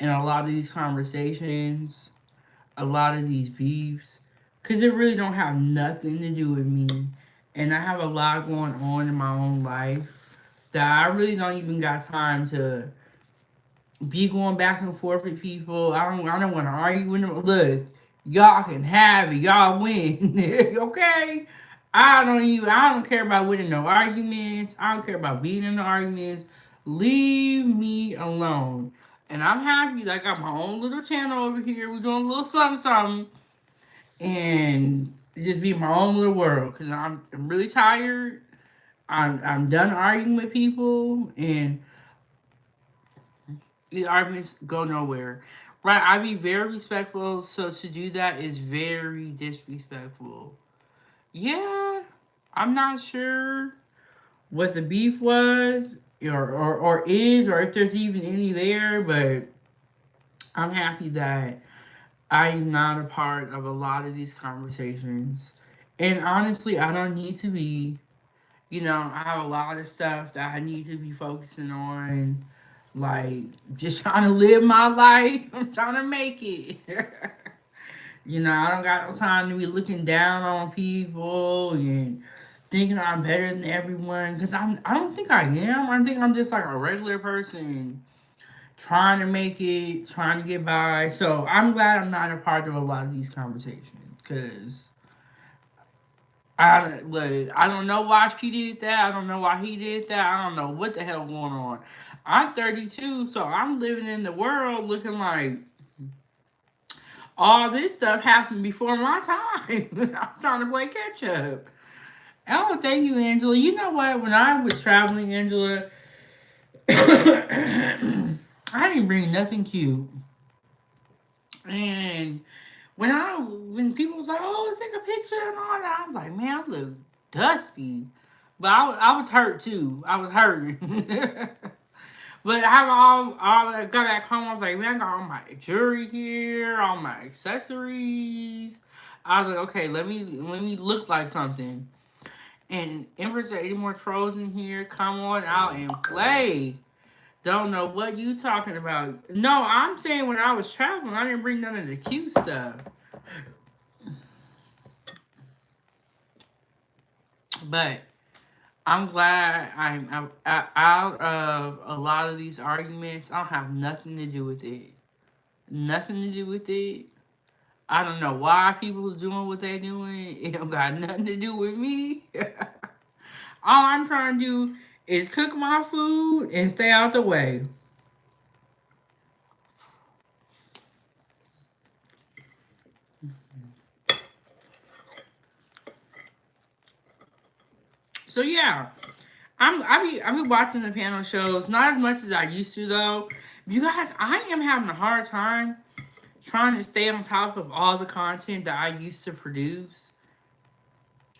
in a lot of these conversations, a lot of these beefs, because it really don't have nothing to do with me. And I have a lot going on in my own life that I really don't even got time to be going back and forth with people. I don't want to argue with them. Look, y'all can have it. Y'all win. Okay? I don't care about winning no arguments. I don't care about being in the arguments. Leave me alone. And I'm happy that I got my own little channel over here. We're doing a little something something. And just be my own little world. Cause I'm really tired. I'm done arguing with people and these arguments go nowhere. Right, I be very respectful, so to do that is very disrespectful. Yeah, I'm not sure what the beef was or is or if there's even any there, but I'm happy that I'm not a part of a lot of these conversations. And honestly, I don't need to be. You know, I have a lot of stuff that I need to be focusing on. Like, just trying to live my life. I'm trying to make it. You know, I don't got no time to be looking down on people and thinking I'm better than everyone. Because I don't think I am. I think I'm just like a regular person trying to make it, trying to get by. So I'm glad I'm not a part of a lot of these conversations. Because I don't know why she did that. I don't know why he did that. I don't know what the hell going on. I'm 32, so I'm living in the world looking like all this stuff happened before my time. I'm trying to play catch up. Oh, thank you, Angela. You know what? When I was traveling, Angela, I didn't bring nothing cute. And when people was like, "Oh, let's take a picture," and all that, I was like, "Man, I look dusty," but I was hurt too. I was hurting. But I have all I got back home. I was like, "Man, I got all my jewelry here, all my accessories." I was like, "Okay, let me look like something." And Empress said, "Any more trolls in here? Come on out and play." Don't know what you talking about. No, I'm saying when I was traveling, I didn't bring none of the cute stuff. But I'm glad I'm out of a lot of these arguments. I don't have nothing to do with it. Nothing to do with it. I don't know why people is doing what they're doing. It don't got nothing to do with me. All I'm trying to do is cook my food and stay out the way. So yeah, I be watching the panel shows, not as much as I used to though. You guys, I am having a hard time trying to stay on top of all the content that I used to produce.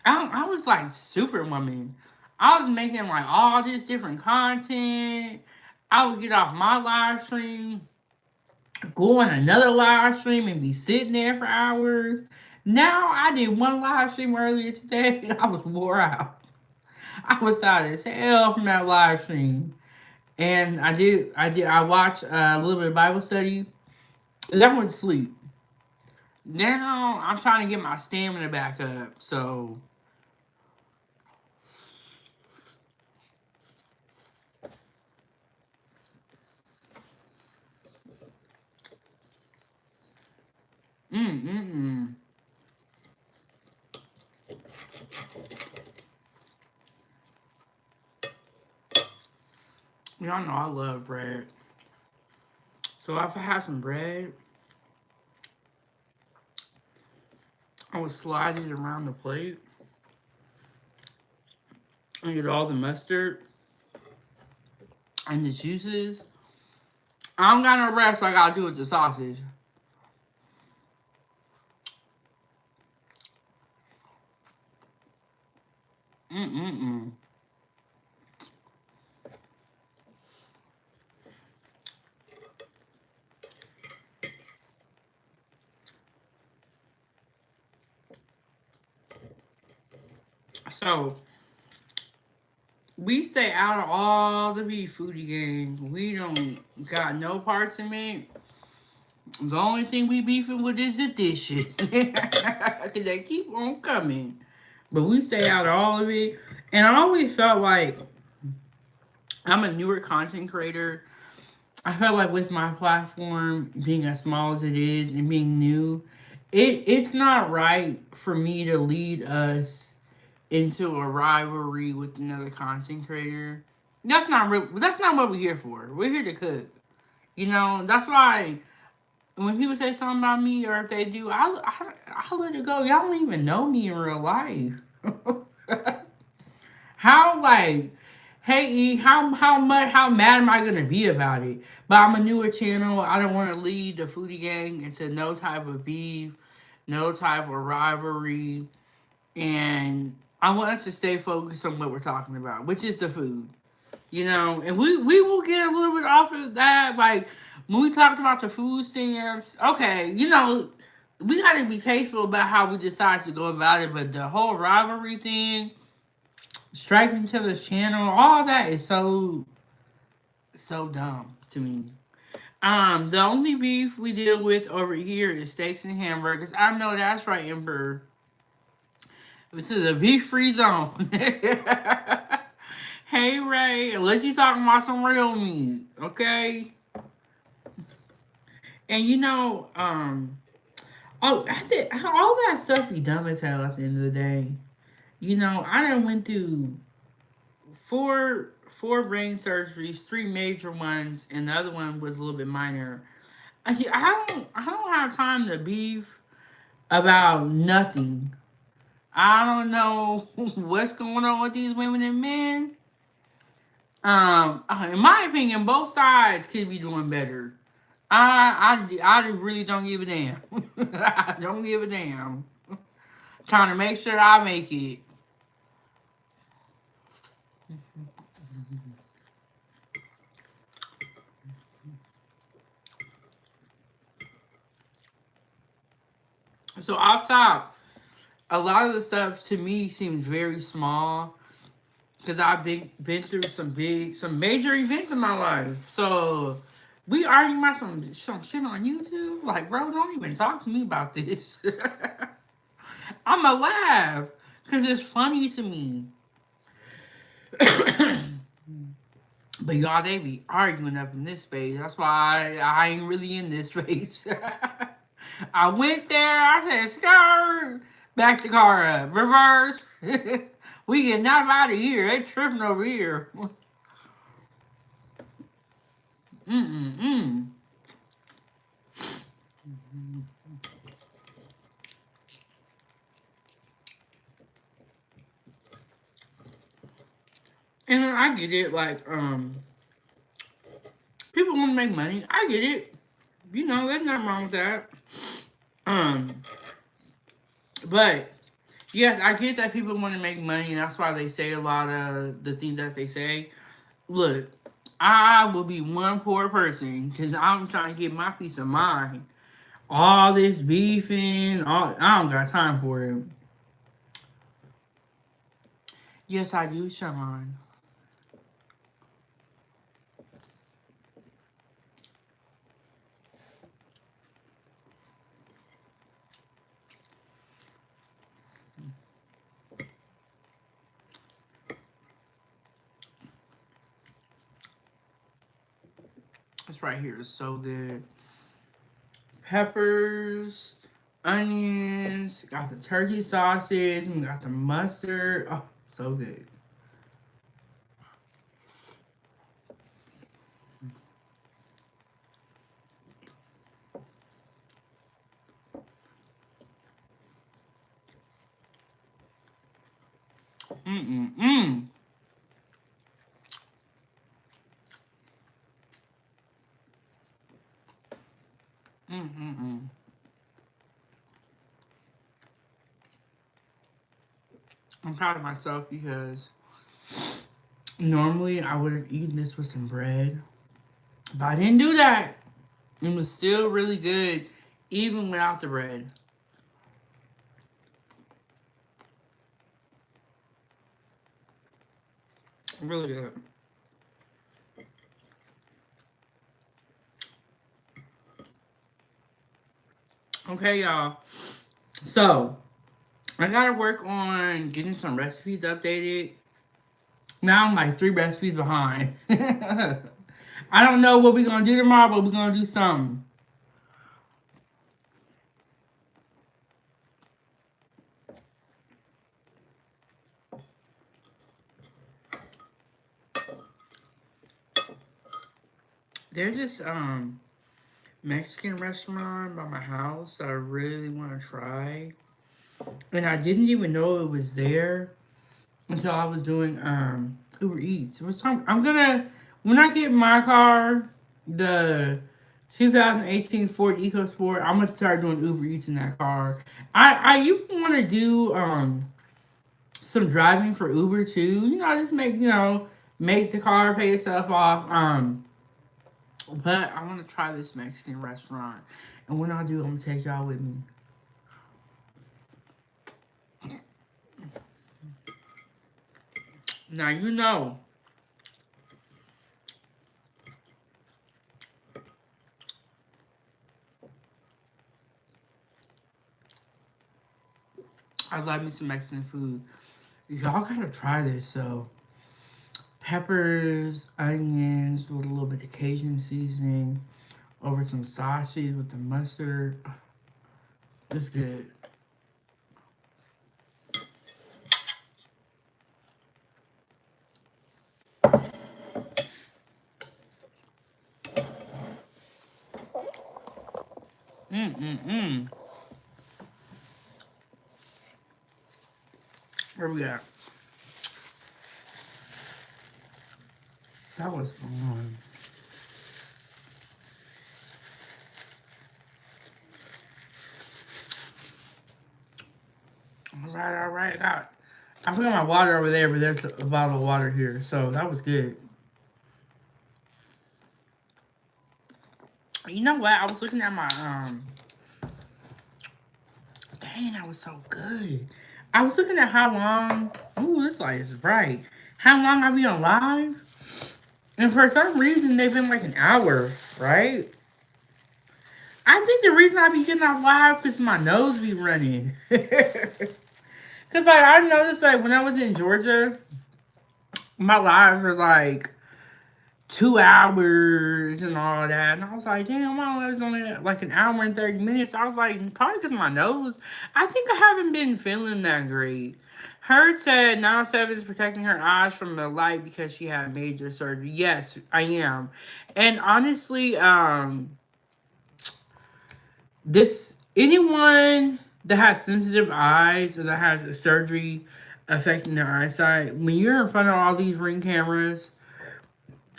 I was like Superwoman. I was making like all this different content. I would get off my live stream, go on another live stream, and be sitting there for hours. Now I did one live stream earlier today. I was wore out. I was tired as hell from that live stream. And I watched a little bit of Bible study. Then I went to sleep. Now I'm trying to get my stamina back up. So, mm, mm, mm. Y'all know I love bread. So if I had some bread, I would slide it around the plate and get all the mustard and the juices. I don't got no rest. I gotta do with the sausage. Mm-mm-mm. So we stay out of all the beef foodie games. We don't got no parts in it. The only thing we beefing with is the dishes. Cause they keep on coming. But we stay out of all of it. And I always felt like I'm a newer content creator. I felt like with my platform being as small as it is and being new, it's not right for me to lead us into a rivalry with another content creator. That's not what we're here for. We're here to cook. You know, that's why when people say something about me or if they do, I let it go. Y'all don't even know me in real life. How like, hey E, how mad am I gonna be about it? But I'm a newer channel. I don't want to lead the foodie gang into no type of beef, no type of rivalry, and I want us to stay focused on what we're talking about, which is the food. You know, and we will get a little bit off of that. Like when we talked about the food stamps, okay, you know, we got to be tasteful about how we decide to go about it. But the whole rivalry thing, striking each other's channel, all that is so dumb to me. The only beef we deal with over here is steaks and hamburgers. I know that's right, Emperor. This is a beef free zone. Hey Ray, let you talk about some real meat, okay? And you know, oh, all that stuff be dumb as hell at the end of the day. You know, I done went through four brain surgeries, three major ones, and the other one was a little bit minor. I don't have time to beef about nothing. I don't know what's going on with these women and men. In my opinion, both sides could be doing better. I really don't give a damn. I don't give a damn. Trying to make sure I make it. So off top, a lot of the stuff to me seems very small because I've been through some major events in my life. So we arguing about some shit on YouTube. Like, bro, don't even talk to me about this. I'ma laugh because it's funny to me. But y'all, they be arguing up in this space. That's why I ain't really in this space. I went there. I said, "Skirt, back the car up, reverse. We getting out of here. They tripping over here." Mm-mm-mm. And I get it. Like, people want to make money. I get it. You know, there's nothing wrong with that. Um, but yes, I get that people want to make money, and that's why they say a lot of the things that they say. Look, I will be one poor person because I'm trying to get my peace of mind. All this beefing, I don't got time for it. Yes, I do, Sean. This right here is so good. Peppers, onions, got the turkey sausage, and got the mustard. Oh, so good. Mm-mm-mm. Mm-mm-mm. I'm proud of myself because normally I would have eaten this with some bread, but I didn't do that. It was still really good, even without the bread. Really good. Okay, y'all. So I gotta work on getting some recipes updated. Now I'm like 3 recipes behind. I don't know what we're gonna do tomorrow, but we're gonna do something. There's this Mexican restaurant by my house that I really want to try, and I didn't even know it was there until I was doing Uber Eats. It was time. I'm gonna when I get my car, the 2018 Ford EcoSport, I'm gonna start doing Uber Eats in that car. I even want to do some driving for Uber too. You know, just make the car pay itself off. But I want to try this Mexican restaurant, and when I do, I'm gonna take y'all with me. Now you know I love me some Mexican food. Y'all gotta try this. So peppers, onions with a little bit of Cajun seasoning over some sausage with the mustard. It's good. Mm. Where we at? That was fun. All right. I forgot my water over there, but there's a bottle of water here, so that was good. You know what? I was looking at my dang, that was so good. I was looking at how long. Ooh, this light is bright. How long I've been on live, and for some reason they've been like an hour, right? I think the reason I be getting out live is my nose be running. Cause like I noticed like when I was in Georgia, my lives were like 2 hours and all that. And I was like, damn, my life was only like an hour and 30 minutes. I was like, probably because my nose. I think I haven't been feeling that great. Heard said now 7 is protecting her eyes from the light because she had major surgery. Yes, I am. And honestly, this anyone that has sensitive eyes or that has a surgery affecting their eyesight, when you're in front of all these ring cameras,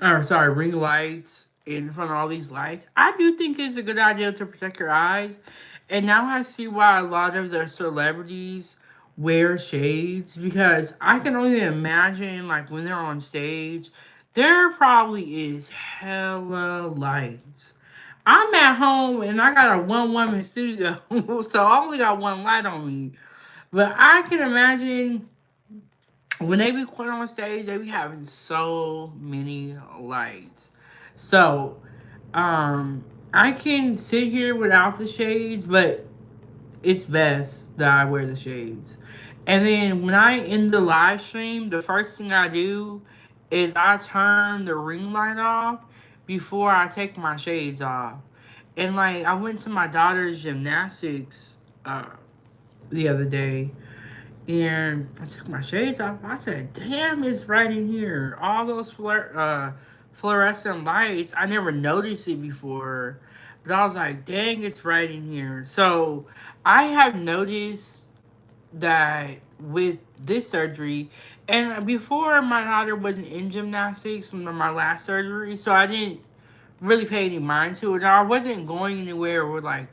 or sorry, ring lights in front of all these lights, I do think it's a good idea to protect your eyes. And now I see why a lot of the celebrities wear shades because I can only imagine like when they're on stage, there probably is hella lights. I'm at home and I got a one woman studio, so I only got one light on me. But I can imagine when they be put on stage, they be having so many lights. So, I can sit here without the shades, but it's best that I wear the shades. And then when I end the live stream, the first thing I do is I turn the ring light off before I take my shades off. And like I went to my daughter's gymnastics the other day, and I took my shades off. I said, damn, it's right in here. All those fluorescent lights, I never noticed it before. But I was like, dang, it's right in here. So I have noticed that with this surgery, and before my daughter wasn't in gymnastics from my last surgery, so I didn't really pay any mind to it. Now, I wasn't going anywhere with like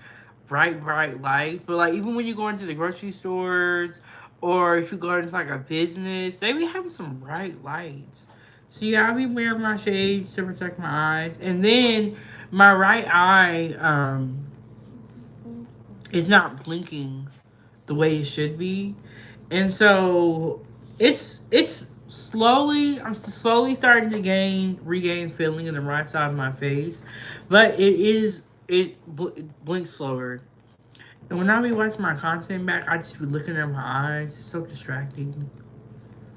bright lights, but like even when you go into the grocery stores or if you go into like a business, they be having some bright lights. So yeah, I'll be wearing my shades to protect my eyes, and then my right eye is not blinking the way it should be, and so it's slowly I'm slowly starting to regain feeling in the right side of my face, but it blinks slower. And when I be watching my content back, I just be looking at my eyes. It's so distracting.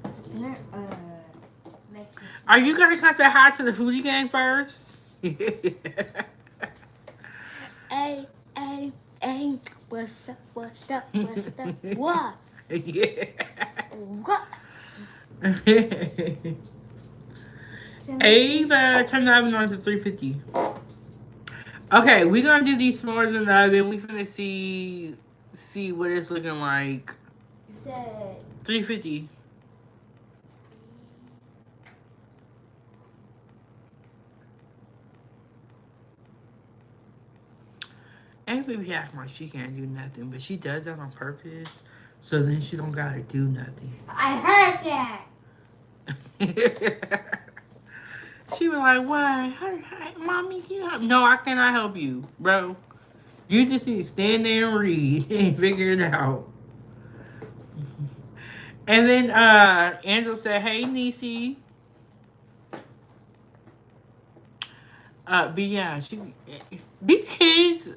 Can I make this? Are you gonna come say hi to the foodie gang first? Hey, hey, hey, what's up, what's up, what's up, what? Yeah. What? Ava, turn the oven on to 350. Okay, we're gonna do these s'mores in the oven. We finna see what it's looking like. You said 350. Ava be acting like she can't do nothing, but she does that on purpose. So then she don't gotta do nothing. I heard that. She was like, "What? Mommy, can you help?" No, I cannot help you, bro. You just need to stand there and read and figure it out. And then Angela said, "Hey, Niecy." But yeah, these kids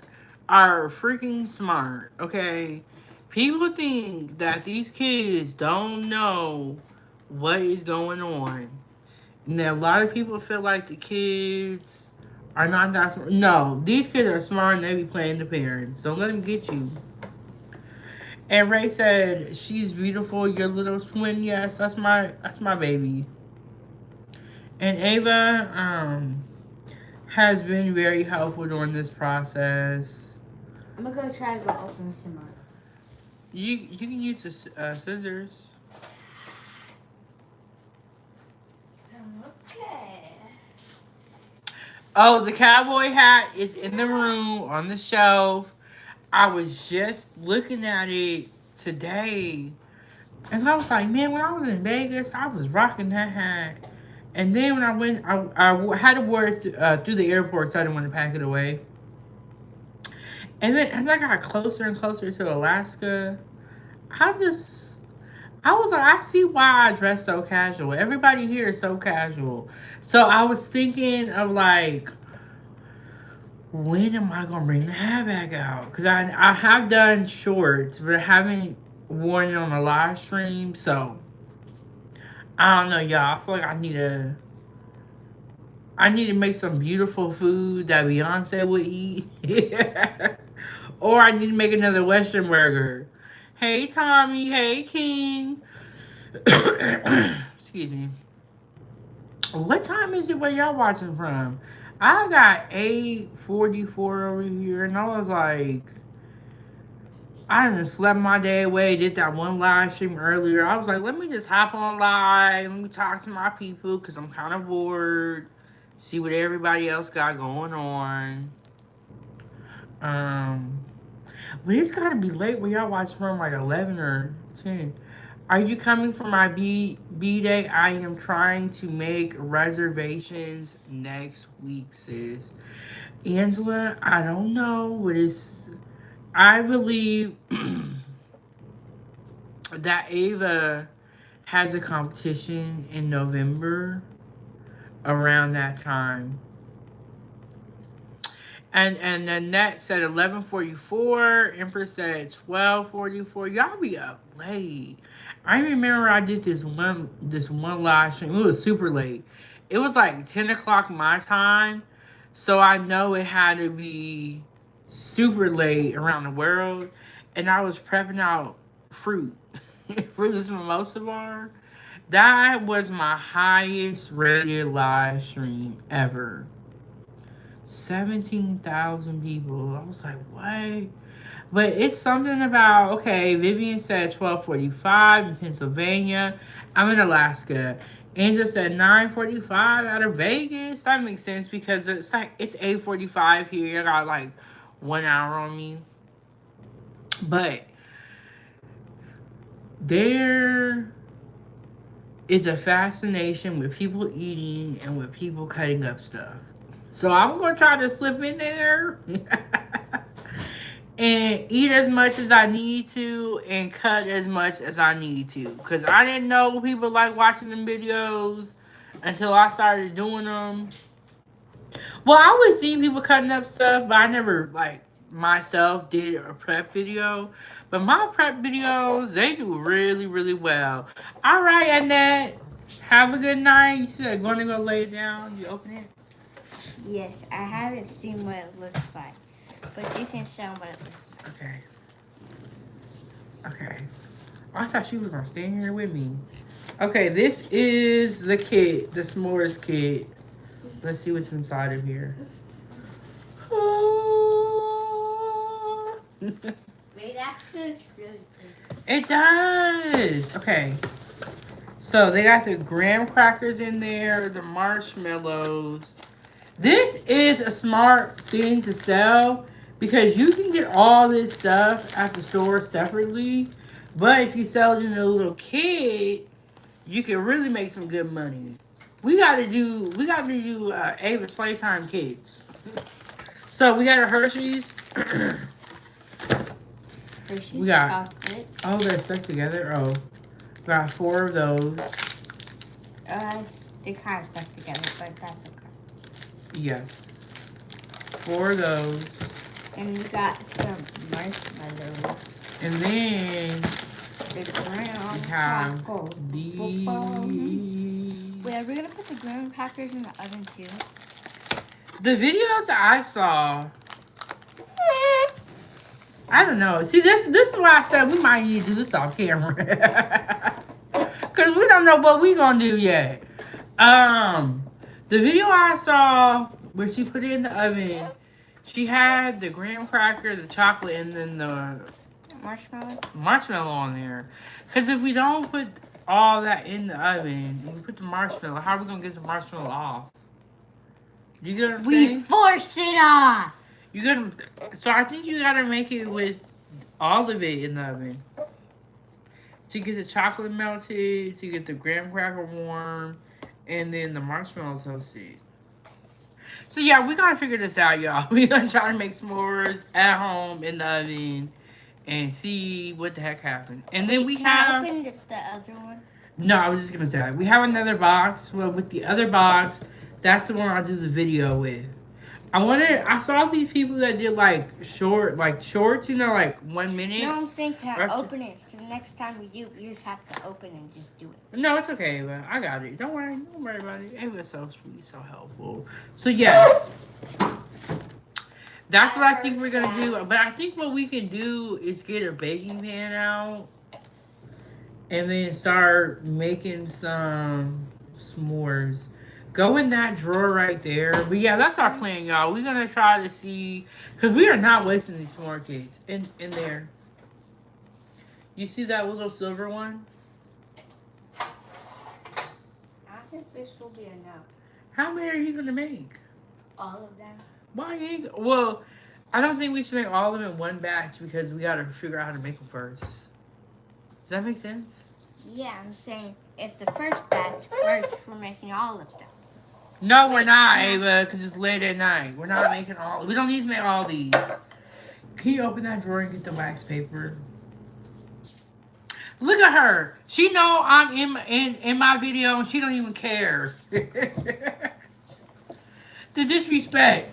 are freaking smart. Okay, people think that these kids don't know what is going on. And then a lot of people feel like the kids are not that smart. No, these kids are smart and they be playing the parents. Don't let them get you. And Ray said, "She's beautiful, your little twin." Yes, that's my baby. And Ava has been very helpful during this process. I'm gonna go try to go open some up. You can use the scissors. Okay. Oh, the cowboy hat is in the room on the shelf. I was just looking at it today, and I was like, man, when I was in Vegas, I was rocking that hat. And then when I went, I had to wear it through the airport, so I didn't want to pack it away. And then as I got closer and closer to Alaska, I was like, I see why I dress so casual. Everybody here is so casual. So I was thinking of like, when am I gonna bring the hat back out? Because I have done shorts, but I haven't worn it on a live stream. So I don't know, y'all. I feel like I need to make some beautiful food that Beyonce would eat. Or I need to make another Western burger. Hey Tommy, hey King. Excuse me. What time is it where y'all watching from? I got 8:44 over here, and I was like, I done slept my day away, did that one live stream earlier. I was like, let me just hop on live, let me talk to my people, because I'm kind of bored, see what everybody else got going on. But it's got to be late where y'all watch from, like 11 or 10. Are you coming for my B-Day? I am trying to make reservations next week, sis. Angela, I don't know what is. I believe that Ava has a competition in November around that time. And Annette said 11:44. Empress said 12:44. Y'all be up late. I remember I did this one live stream. It was super late. It was like 10 o'clock my time. So I know it had to be super late around the world. And I was prepping out fruit for this mimosa bar. That was my highest rated live stream ever. 17,000 people. I was like, what? But it's something about, okay, Vivian said 12:45 in Pennsylvania. I'm in Alaska. Angel said 9:45 out of Vegas. That makes sense because it's like it's 8:45 here. I got like 1 hour on me. But there is a fascination with people eating and with people cutting up stuff. So I'm gonna try to slip in there and eat as much as I need to and cut as much as I need to. Cause I didn't know people like watching them videos until I started doing them. Well, I always seen people cutting up stuff, but I never like myself did a prep video. But my prep videos, they do really, really well. All right, Annette. Have a good night. You said going to go lay down. You open it? Yes, I haven't seen what it looks like, but you can show what it looks like. Okay. Okay. I thought she was gonna stand here with me. Okay, this is the kit, the s'mores kit. Let's see what's inside of here. Wait, actually, it's really pretty. It does. Okay. So they got the graham crackers in there, the marshmallows. This is a smart thing to sell because you can get all this stuff at the store separately. But if you sell it in a little kit, you can really make some good money. We gotta do Ava's Playtime Kids. So we got our Hershey's. Hershey's We got chocolate. oh, they're stuck together. Oh, we got 4 of those. They kind of stuck together, but that's okay. Yes, 4 of those. And we got some marshmallows. And then The graham we have crackers. these. Wait, are we gonna put the graham crackers in the oven too? The videos I saw, I don't know. See, this is why I said we might need to do this off camera. Because we don't know what we going to do yet. The video I saw where she put it in the oven, she had the graham cracker, the chocolate, and then the marshmallow on there. Because if we don't put all that in the oven, and we put the marshmallow, how are we going to get the marshmallow off? You get what I'm saying? We force it off. You gotta, so I think you gotta make it with all of it in the oven. To get the chocolate melted, to get the graham cracker warm, and then the marshmallow toasted. So yeah, we gotta figure this out, y'all. We gonna try to make s'mores at home in the oven and see what the heck happened. And then we have. Can I open the other one? No, I was just gonna say that. We have another box. Well, with the other box, that's the one I'll do the video with. I saw these people that did shorts, you know, like 1 minute. No, I'm saying can I open it? So next time we do, we just have to open it and just do it. No, it's okay, Ava. I got it. Don't worry about it. Ava's so sweet, so helpful. So yes, that's what I think we're gonna do. But I think what we can do is get a baking pan out and then start making some s'mores. Go in that drawer right there. But yeah, that's our plan, y'all. We're gonna try to see, because we are not wasting these s'more kits in there. You see that little silver one? I think this will be enough. How many are you gonna make? All of them. Why ain't? Well, I don't think we should make all of them in one batch because we gotta figure out how to make them first. Does that make sense? Yeah, I'm saying if the first batch works, we're making all of them. No, we're not, Ava, because it's late at night. We're not making all. We don't need to make all these. Can you open that drawer and get the wax paper? Look at her. She know I'm in my video and she don't even care. The disrespect.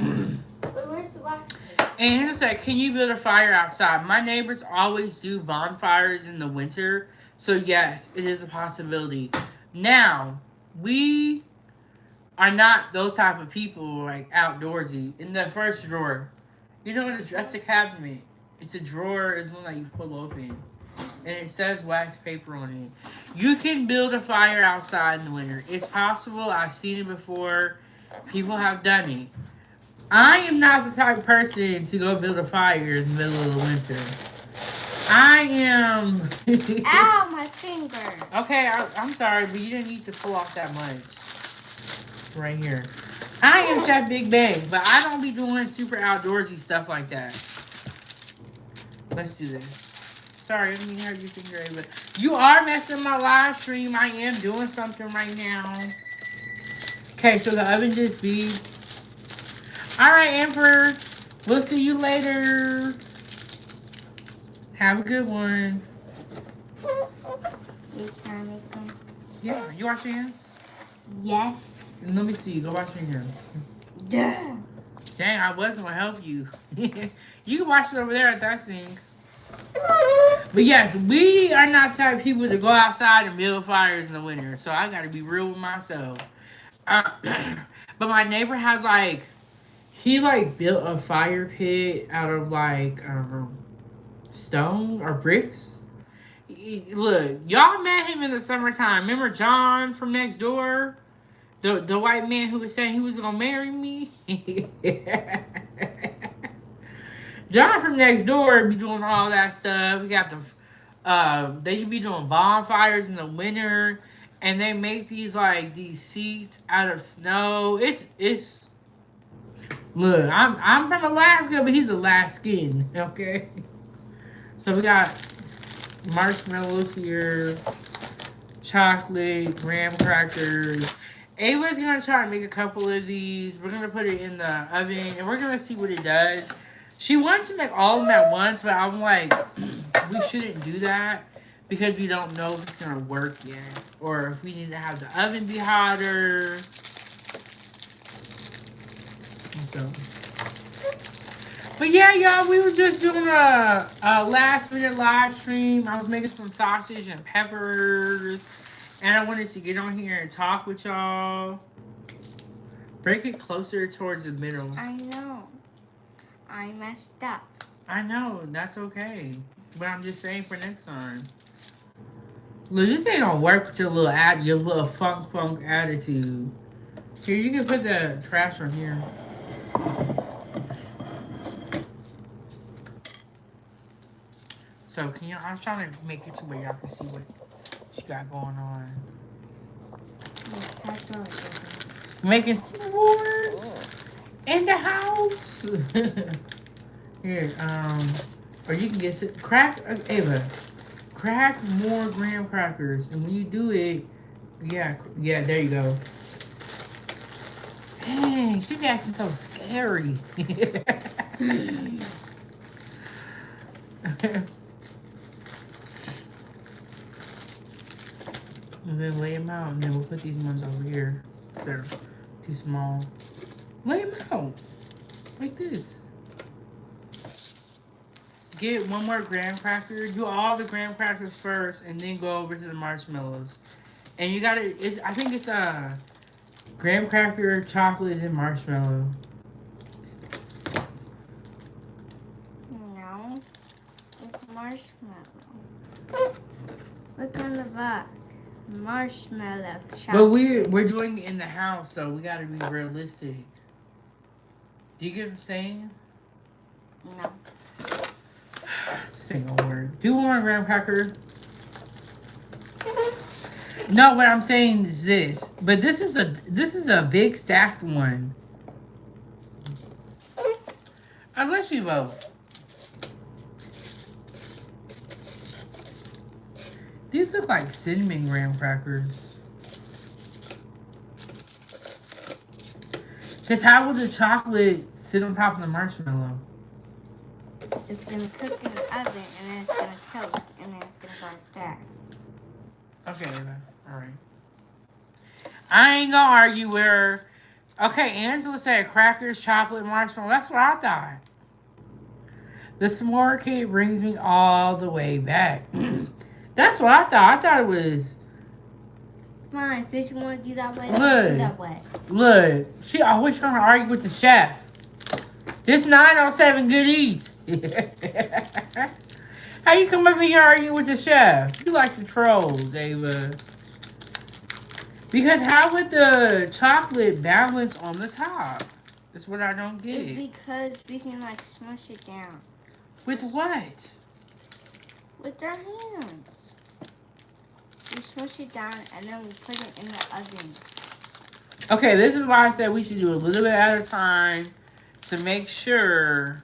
But where's the wax paper? And here's like, can you build a fire outside? My neighbors always do bonfires in the winter. So yes, it is a possibility. Now, we are not those type of people like outdoorsy. In the first drawer, you know, that's a cabinet. It's a drawer. It's one that you pull open, and it says wax paper on it. You can build a fire outside in the winter. It's possible. I've seen it before. People have done it. I am not the type of person to go build a fire in the middle of the winter. I am. Ow, my finger. Okay, I'm sorry, but you didn't need to pull off that much. Right here. I am Chef Big Bang, but I don't be doing super outdoorsy stuff like that. Let's do this. Sorry, I didn't mean to hurt your finger, but you are messing my live stream. I am doing something right now. Okay, so the oven just beeped. Alright, Emperor. We'll see you later. Have a good one. Yeah, you wash your hands? Yes. Let me see. Go wash your hands. Duh. Dang, I was gonna help you. You can wash it over there at that sink. But yes, we are not the type of people to go outside and build fires in the winter. So I gotta be real with myself. But my neighbor has he built a fire pit out of stone or bricks. Look, y'all met him in the summertime. Remember John from next door? The white man who was saying he was gonna marry me? John from next door be doing all that stuff. We got they be doing bonfires in the winter, and they make these seats out of snow. It's look, I'm from Alaska, but he's Alaskan, okay? So we got marshmallows here, chocolate, graham crackers. Ava's gonna try to make a couple of these. We're gonna put it in the oven, and we're gonna see what it does. She wants to make all of them at once, but I'm like, we shouldn't do that because we don't know if it's gonna work yet, or if we need to have the oven be hotter. So, but yeah, y'all, we were just doing a last minute live stream. I was making some sausage and peppers, and I wanted to get on here and talk with y'all. Break it closer towards the middle. I know. I messed up. I know, that's okay. But I'm just saying for next time. Look, this ain't gonna work with your little funk attitude. Here, you can put the trash on here. So, I was trying to make it to where y'all can see what she got going on. Making s'mores in the house. Here, or you can get Ava, crack more graham crackers, and when you do it, yeah, there you go. Dang, she be acting so scary. And then lay them out, and then we'll put these ones over here. They're too small. Lay them out like this. Get one more graham cracker. Do all the graham crackers first, and then go over to the marshmallows. And you gotta. I think it's graham cracker, chocolate, and marshmallow. No, it's marshmallow. Look on the back. Marshmallow. Chocolate. But we're doing it in the house, so we gotta be realistic. Do you get what I'm saying? No. This ain't gonna work. Do one more graham cracker. No, what I'm saying is this. But this is a big stacked one. Unless you vote. These look like cinnamon graham crackers. Because how will the chocolate sit on top of the marshmallow? It's going to cook in the oven, and then it's going to toast, and then it's going to go like that. Okay, alright. I ain't gonna argue with her. Okay, Angela said crackers, chocolate, marshmallow. That's what I thought. The s'more cake brings me all the way back. That's what I thought. I thought it was... Fine, since you want to do that way, Look. do that way. Look, she always trying to argue with the chef. This 907 Good Eats. How you come up here arguing with the chef? You like the trolls, Ava. Because how would the chocolate balance on the top? That's what I don't get. It's because we can smush it down. With what? With our hands. We smush it down and then we put it in the oven. Okay, this is why I said we should do a little bit at a time to make sure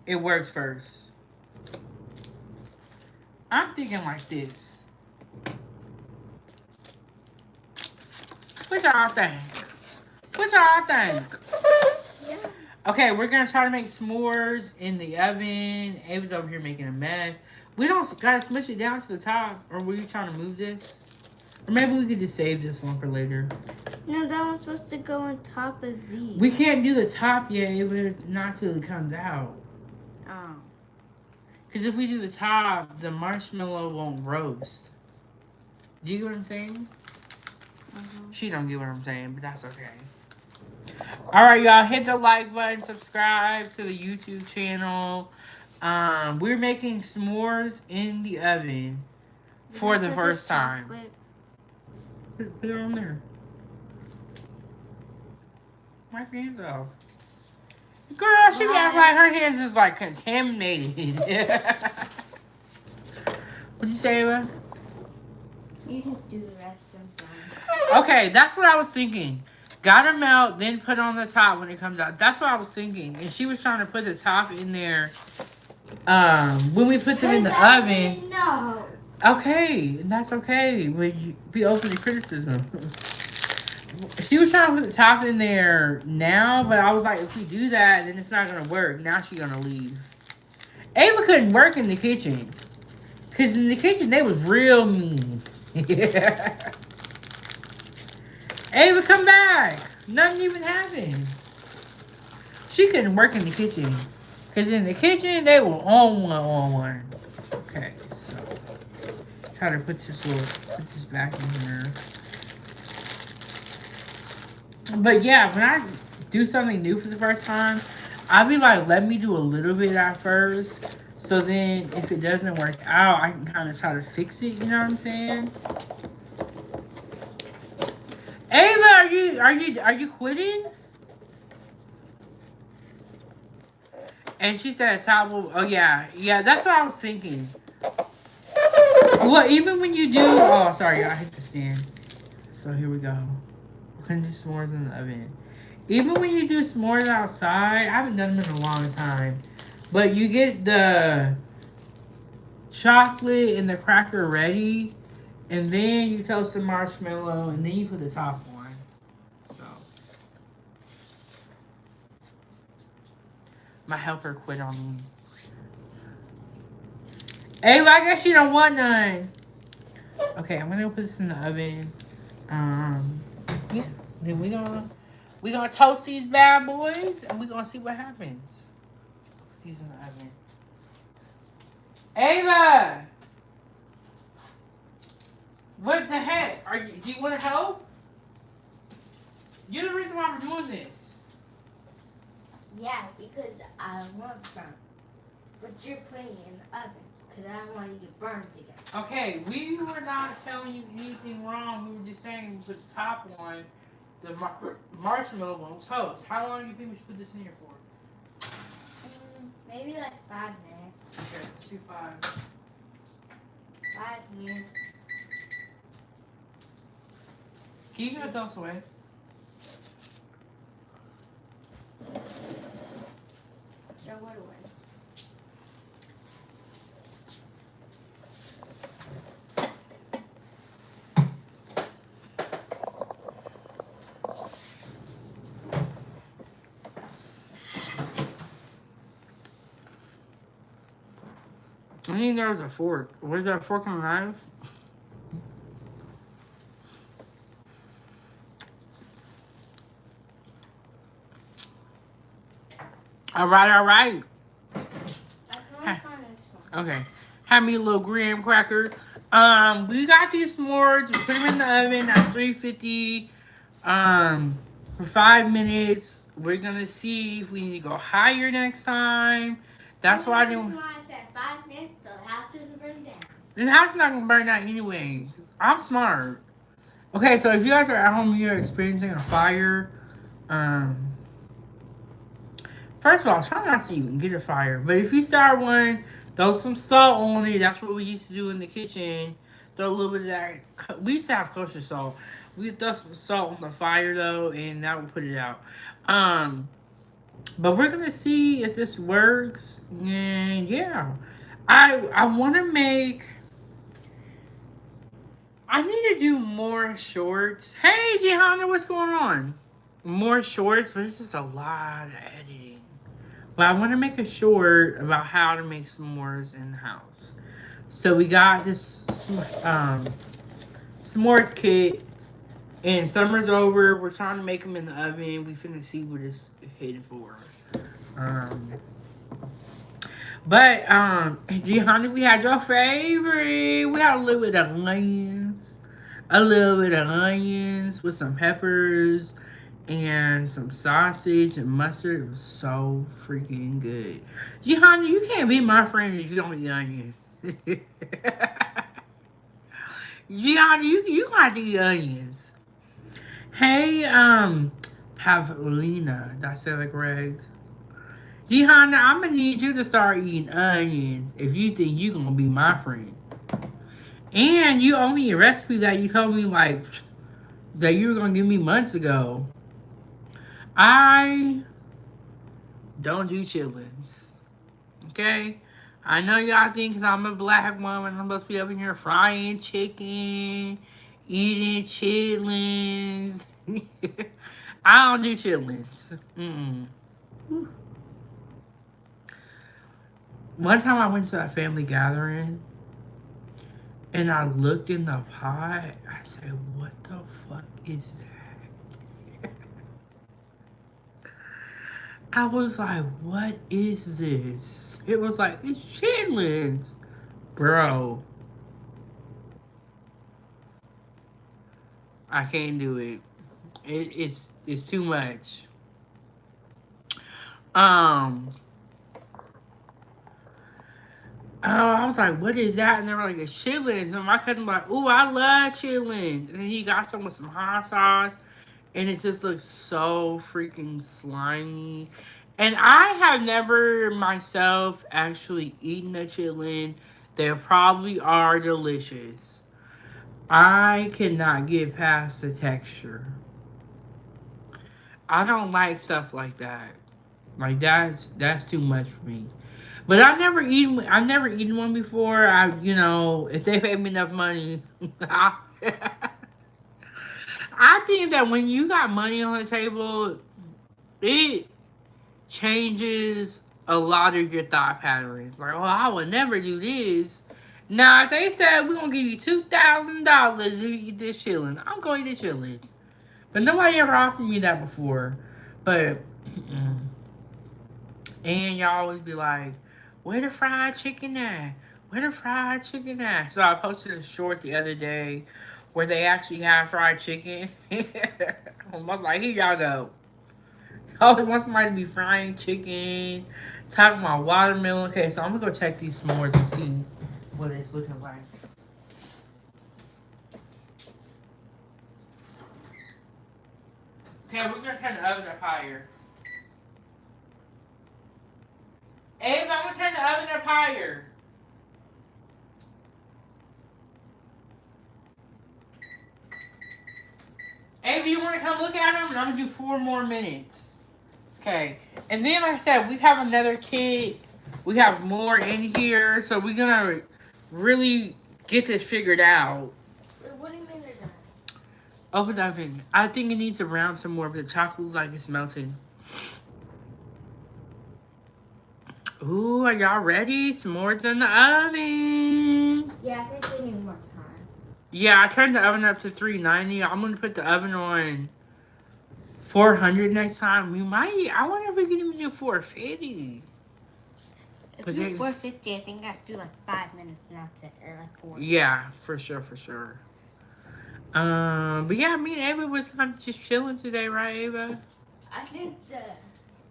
it works first. I'm thinking like this. What y'all think? What y'all think? Yeah. Okay, we're gonna try to make s'mores in the oven. Ava's over here making a mess. We don't gotta smush it down to the top, or were you trying to move this? Or maybe we could just save this one for later. No, that one's supposed to go on top of these. We can't do the top yet, Ava, not till it comes out. Oh. Because if we do the top, the marshmallow won't roast. Do you get what I'm saying? She don't get what I'm saying, but that's okay. Alright, y'all. Hit the like button. Subscribe to the YouTube channel. We're making s'mores in the oven for the first time. Put it on there. Wipe your hands off. Girl, she acts like her hands is like contaminated. What'd you say, Eva? You can do the rest of them. Okay, that's what I was thinking. Gotta melt, then put on the top when it comes out. That's what I was thinking. And she was trying to put the top in there when we put them in the oven. No. Okay, that's okay. But you be open to criticism. She was trying to put the top in there now, but I was like, if we do that, then it's not gonna work. Now she's gonna leave. Ava couldn't work in the kitchen. Cause in the kitchen they was real mean. Yeah. Ava, come back. Nothing even happened. She couldn't work in the kitchen. Cause in the kitchen they were on one. Okay, so try to put this back in here. But yeah, when I do something new for the first time, I'll be like, let me do a little bit at first. So then if it doesn't work out, I can kind of try to fix it, you know what I'm saying? Ava, are you quitting? And she said top will, oh yeah, that's what I was thinking. Well, even when you do, oh sorry, I hit the stand. So here we go. We're gonna do s'mores in the oven. Even when you do s'mores outside, I haven't done them in a long time. But you get the chocolate and the cracker ready, and then you toast the marshmallow, and then you put the top on. So my helper quit on me. Hey, well, I guess you don't want none. Okay, I'm gonna put this in the oven. Yeah. Then we gonna toast these bad boys, and we gonna see what happens. Put these in the oven. Ava, what the heck? Do you want to help? You're the reason why we're doing this. Yeah, because I want some. But you're putting it in the oven because I don't want you to get burned again. Okay, we were not telling you anything wrong. We were just saying put the top on. The marshmallow won't toast. How long do you think we should put this in here for? Maybe like 5 minutes. Okay, let's do 5. 5 minutes. Can you get the toast away? Throw it away. I think there was a fork. Was there a fork and a knife? All right. I can only find this one. Okay. Have me a little graham cracker. We got these s'mores. We put them in the oven at 350 for 5 minutes. We're gonna see if we need to go higher next time. That's why I didn't. That's why I said 5 minutes, so the house doesn't burn down. The house is not gonna burn out anyway. I'm smart. Okay, so if you guys are at home, you're experiencing a fire. First of all, try not to even get a fire. But if you start one, throw some salt on it. That's what we used to do in the kitchen. Throw a little bit of that. We used to have kosher salt. We throw some salt on the fire though, and that will put it out. Um, but we're gonna see if this works. And yeah, I want to make. I need to do more shorts. Hey, Gihanna, what's going on? More shorts, but this is a lot of editing. But I want to make a short about how to make s'mores in the house. So we got this s'mores kit, and summer's over. We're trying to make them in the oven. We finna see what it's headed for. Um, Gihanna, we had your favorite. We had a little bit of onions. A little bit of onions with some peppers and some sausage and mustard. It was so freaking good. Gihanna, you can't be my friend if you don't eat onions. Gihanna, you gotta eat onions. Hey, Pavlina, did I say that correct? Gihanna, I'm gonna need you to start eating onions if you think you gonna be my friend. And you owe me a recipe that you told me like that you were gonna give me months ago. I don't do chitlins. Okay? I know y'all think because I'm a black woman, I'm supposed to be up in here frying chicken, eating chitlins. I don't do chitlins. Mm-mm. One time I went to a family gathering and I looked in the pot. I said, what the fuck is that? I was like, what is this? It was like, it's chitlins. Bro. I can't do it. It's too much. I was like, what is that? And they were like, it's chitlins. And my cousin was like, ooh, I love chitlins. And then he got some with some hot sauce. And it just looks so freaking slimy. And I have never myself actually eaten a chitlin. They probably are delicious. I cannot get past the texture. I don't like stuff like that. Like that's too much for me. But I've never eaten one before. If they pay me enough money, I think that when you got money on the table, it changes a lot of your thought patterns. Like, oh, I would never do this. Now, if they said we're gonna give you $2,000 if you eat this chillin', I'm gonna eat this chillin'. But nobody ever offered me that before. But and y'all always be like, where the fried chicken at? Where the fried chicken at? So I posted a short the other day where they actually have fried chicken. I was like, here y'all go. Always want somebody to be frying chicken, talking about watermelon. Okay, so I'm gonna go check these s'mores and see what it's looking like. Okay, we're gonna turn the oven up higher. Ava, I'm gonna turn the oven up higher. Ava, you wanna come look at them? And I'm gonna do 4 more minutes. Okay, and then like I said, we have another kit. We have more in here, so we're gonna really get this figured out. What do you mean they're done? Open the oven. I think it needs to brown some more, but the chocolate looks like it's melting. Ooh, are y'all ready? S'mores in the oven. Yeah, I think we need more time. Yeah, I turned the oven up to 390. I'm gonna put the oven on 400 next time. I wonder if we can even do 450. If we do 450, I think I have to do like 5 minutes and that's it, or like 4. Yeah, for sure. But yeah, me and Ava was kind of just chilling today, right, Ava? I see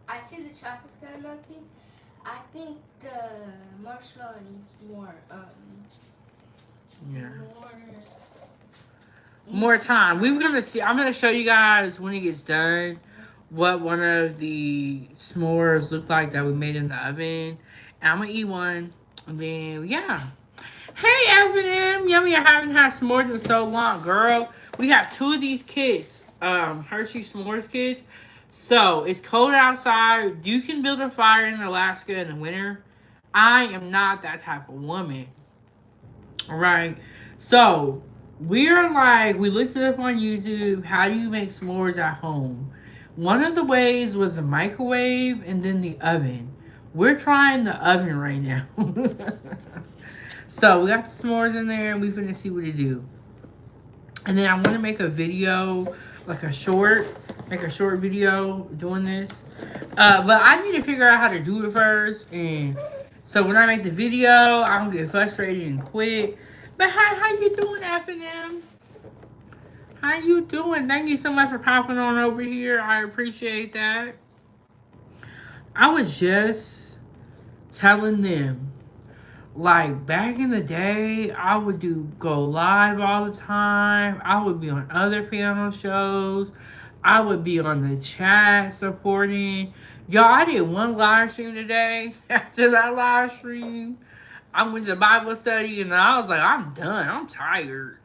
the chocolate's kind of melting. I think the marshmallow needs more, more time. I'm gonna show you guys when it gets done what one of the s'mores looked like that we made in the oven. And I'm gonna eat one. And then yeah. Hey F&M, yummy! I haven't had s'mores in so long, girl. We got 2 of these kits, Hershey s'mores kits. So it's cold outside. You can build a fire in Alaska in the winter. I am not that type of woman. All right. So we looked it up on YouTube. How do you make s'mores at home? One of the ways was the microwave and then the oven. We're trying the oven right now. So we got the s'mores in there and we finna see what it do. And then I want to make a video, like make a short video doing this. But I need to figure out how to do it first. And so when I make the video, I don't get frustrated and quit. But how you doing, F&M? How you doing? Thank you so much for popping on over here. I appreciate that. I was just telling them, like back in the day, I would go live all the time. I would be on other panel shows. I would be on the chat supporting. Y'all, I did one live stream today. After that live stream, I went to Bible study and I was like, I'm done. I'm tired.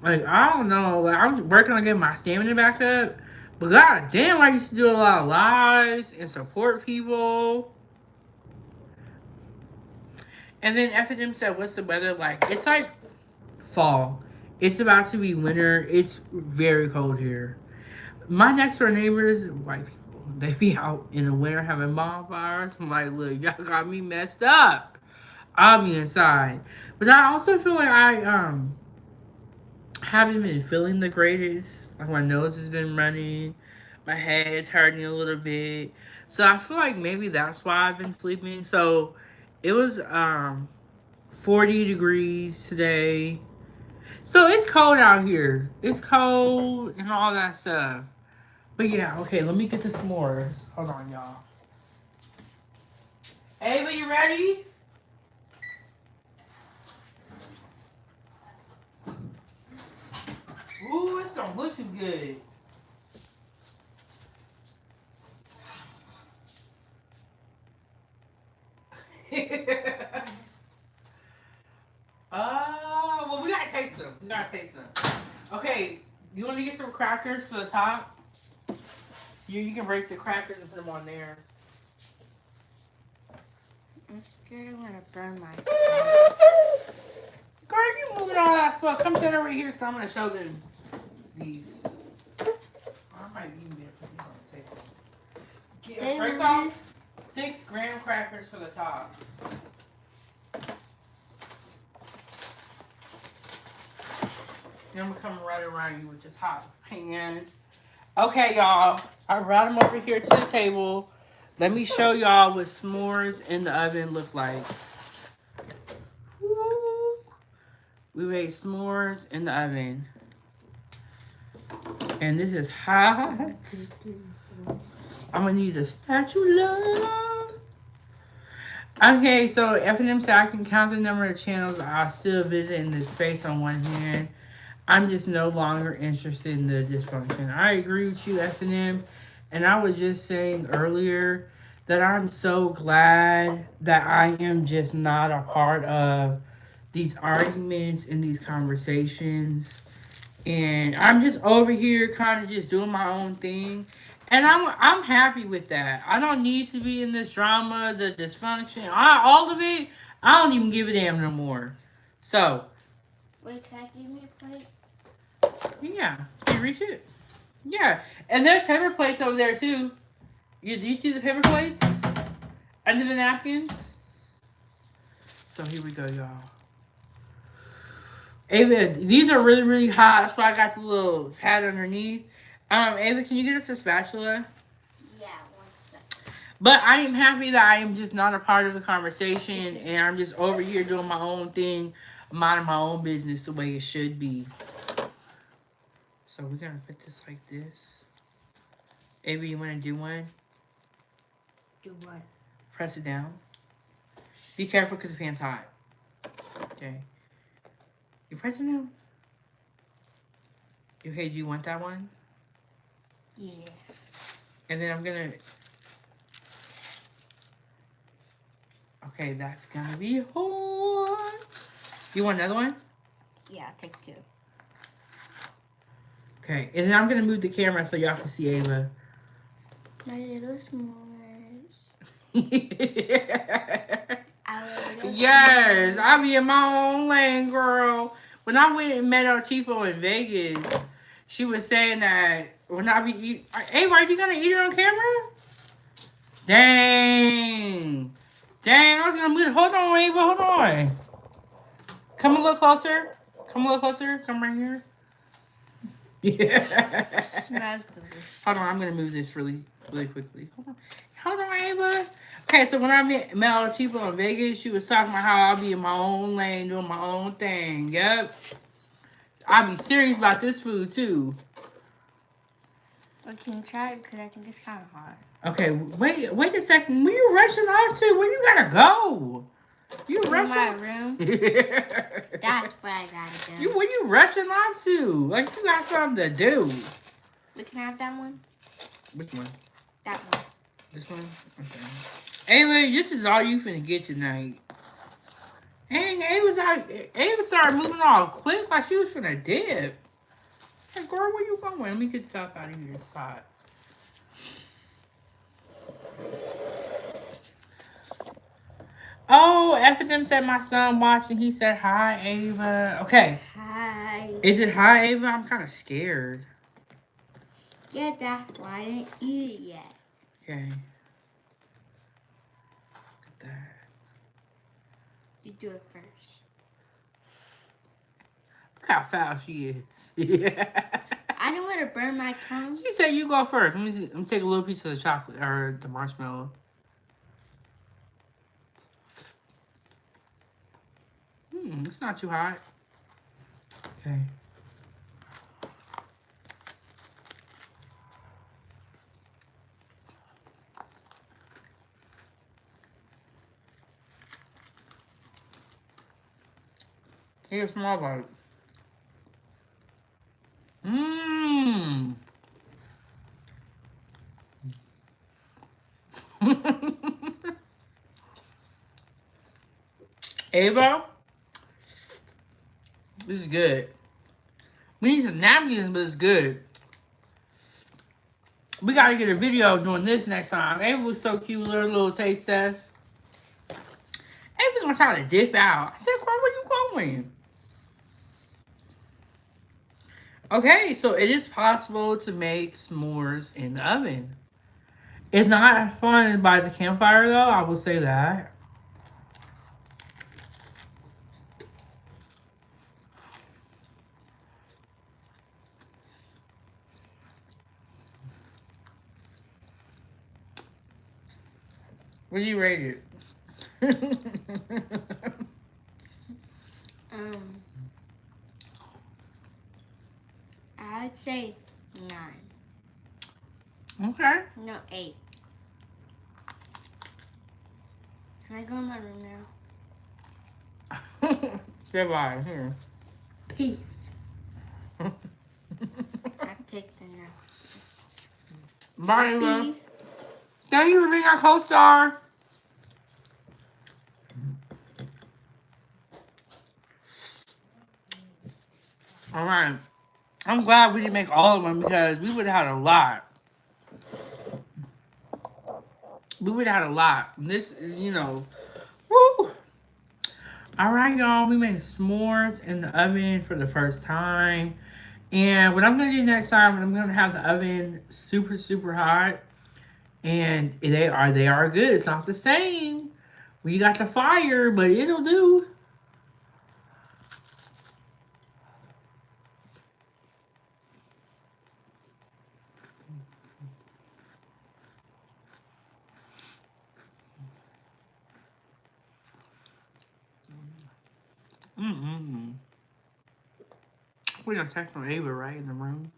Like, I don't know. Like, I'm working on getting my stamina back up. But god damn, I used to do a lot of lives and support people. And then F&M said, what's the weather like? It's like fall. It's about to be winter. It's very cold here. My next door neighbors, white people, they be out in the winter having bonfires. I'm like, look, y'all got me messed up. I'll be inside. But I also feel like I haven't been feeling the greatest. Like my nose has been running. My head's hurting a little bit. So I feel like maybe that's why I've been sleeping. So it was 40 degrees today. So it's cold out here. It's cold and all that stuff. But yeah, okay, let me get the s'mores. Hold on, y'all. Ava, you ready? Ooh, this don't look too good. Well, we gotta taste them. Okay, you want to get some crackers for the top? You can break the crackers and put them on there. I'm scared I'm gonna burn my. Girl, you moving all that stuff. Come sit over here because I'm gonna show them these. I might even be able to put these on the table. Break off 6 graham crackers for the top. Then I'm gonna come right around you with this hot pan. Okay, y'all. I brought them over here to the table. Let me show y'all what s'mores in the oven look like. Woo. We made s'mores in the oven. And this is hot. I'm gonna need a spatula. Okay, so F&M said I can count the number of channels I still visit in this space on one hand. I'm just no longer interested in the dysfunction. I agree with you, F&M. And I was just saying earlier that I'm so glad that I am just not a part of these arguments and these conversations. And I'm just over here kind of just doing my own thing. And I'm happy with that. I don't need to be in this drama, the dysfunction, all of it. I don't even give a damn no more. So. Wait, can I give me a plate? Yeah. Can you reach it? Yeah. And there's paper plates over there too. Do you see the paper plates? Under the napkins? So here we go, y'all. Ava, these are really, really hot. That's why I got the little pad underneath. Ava, can you get us a spatula? Yeah, 1 second. But I am happy that I am just not a part of the conversation and I'm just over here doing my own thing, minding my own business the way it should be. So we're gonna put this like this. Ava, you wanna do one? Do what? Press it down. Be careful because the pan's hot. Okay. You press it down? Okay, do you want that one? Yeah. And then I'm gonna. Okay, that's gonna be hot. You want another one? Yeah, I'll take 2. Okay, and then I'm gonna move the camera so y'all can see Ava. My little s'mores. Yes, I'll be in my own lane, girl. When I went and met our Chico in Vegas, she was saying that when I be eat, Ava, are you gonna eat it on camera? Dang, I was gonna move. Hold on, Ava, hold on. Come a little closer. Come right here. Yeah. Smells delicious. Hold on, I'm gonna move this really quickly. Hold on, Ava. Okay, so when I met Chico in Vegas, she was talking about how I'll be in my own lane doing my own thing. Yep. I'll be serious about this food too. Well, can you try it? Because I think it's kind of hard. Okay, wait a second. Where you rushing off to? Where you gotta go? You rushing? My room. That's what I gotta do. Where you rushing off to? Like you got something to do. We can have that one. Which one? That one. This one? Okay. Anyway, this is all you finna get tonight. Dang, Ava started moving all quick like she was finna dip. It's like, girl, where you going? Let me get stuff out of here. Stop. Oh, F&M said my son watching. He said, hi, Ava. Okay. Hi. Is it hi, Ava? I'm kind of scared. Yeah, that's why I didn't eat it yet. Okay. Look at that. You do it first. Look how foul she is. Yeah. I don't want to burn my tongue. She said you go first. Let me see. Let me take a little piece of the chocolate or the marshmallow. It's not too hot. Okay. Here's a small bite. Mmm. Ava, this is good. We need some napkins, but it's good. We gotta get a video doing this next time. Ava was so cute with her little taste test. Ava's gonna try to dip out. I said, Carl, where you going? Okay, so it is possible to make s'mores in the oven. It's not as fun by the campfire, though. I will say that. What do you rate it? I'd say 9. Okay. No, 8. Can I go in my room now? Say bye. Here. Peace. I take the now. Bye, Ava. Thank you for being our co-star. All right. I'm glad we didn't make all of them because we would have had a lot. We would have had a lot. This is, you know, woo. All right, y'all. We made s'mores in the oven for the first time. And what I'm going to do next time, I'm going to have the oven super, super hot. And they are good. It's not the same. We got the fire, but it'll do. We're gonna text on Ava right in the room.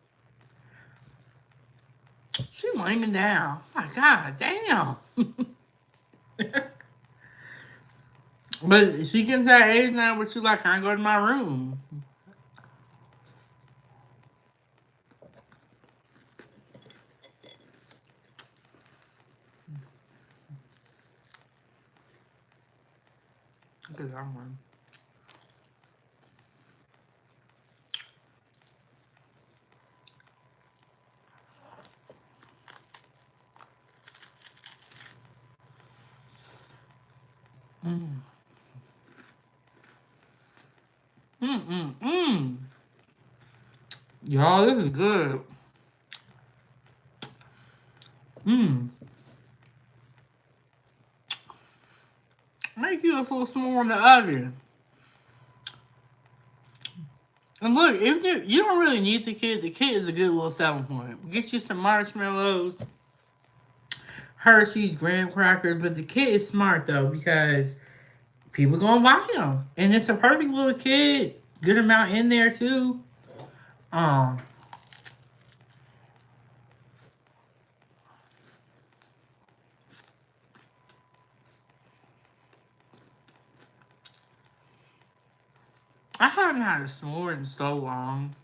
She's laying down. My God, damn. But she gets that age now where she's like, I go to my room. Look at that one. Mmm. Mmm. Y'all, this is good. Mmm. Make you a little s'more in the oven. And look, if you don't really need the kit is a good little selling point. Get you some marshmallows, Hershey's, graham crackers, but the kit is smart though because people gonna buy them, and it's a perfect little kit. Good amount in there too. Um, I haven't had a s'more in so long.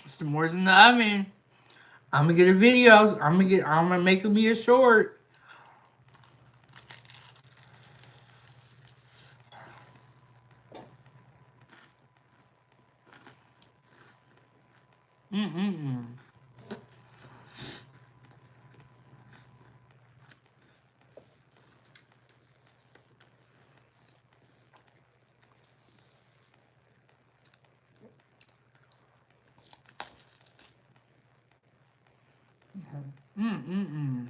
S'mores in the oven. I'm gonna get a video. I'm gonna make me a short. Mm-mm-mm. Mm-mm-mm.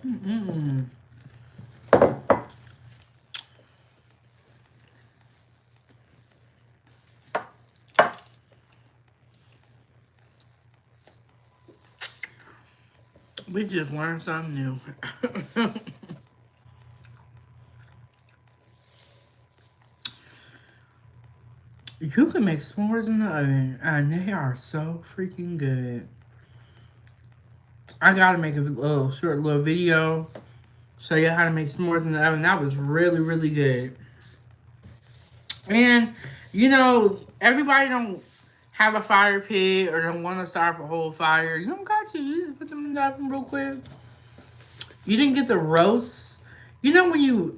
Mm-mm. We just learned something new. You can make s'mores in the oven, and they are so freaking good. I gotta make a short video, show you how to make s'mores in the oven. That was really, really good. And, you know, everybody don't have a fire pit or don't want to start up a whole fire. You don't got to. You just put them in the oven real quick. You didn't get the roast. You know when you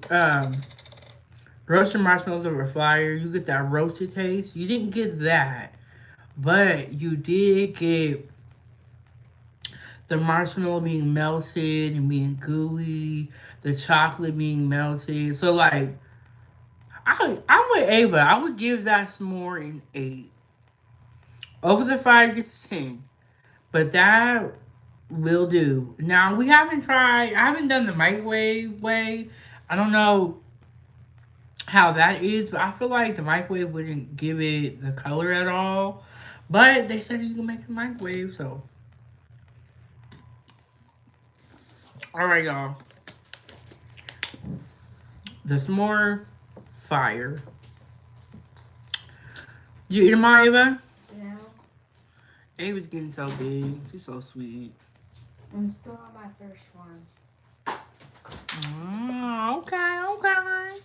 roast your marshmallows over a fire, you get that roasted taste? You didn't get that. But you did get the marshmallow being melted and being gooey, the chocolate being melted. So, like, I'm with Ava. I would give that s'more an 8. Over the fire gets 10. But that will do. Now, I haven't done the microwave way. I don't know how that is, but I feel like the microwave wouldn't give it the color at all. But they said you can make a microwave, so. Alright, y'all. The s'more fire. You eat them all, Ava? Yeah. Ava's getting so big. She's so sweet. I'm still on my first one. Okay.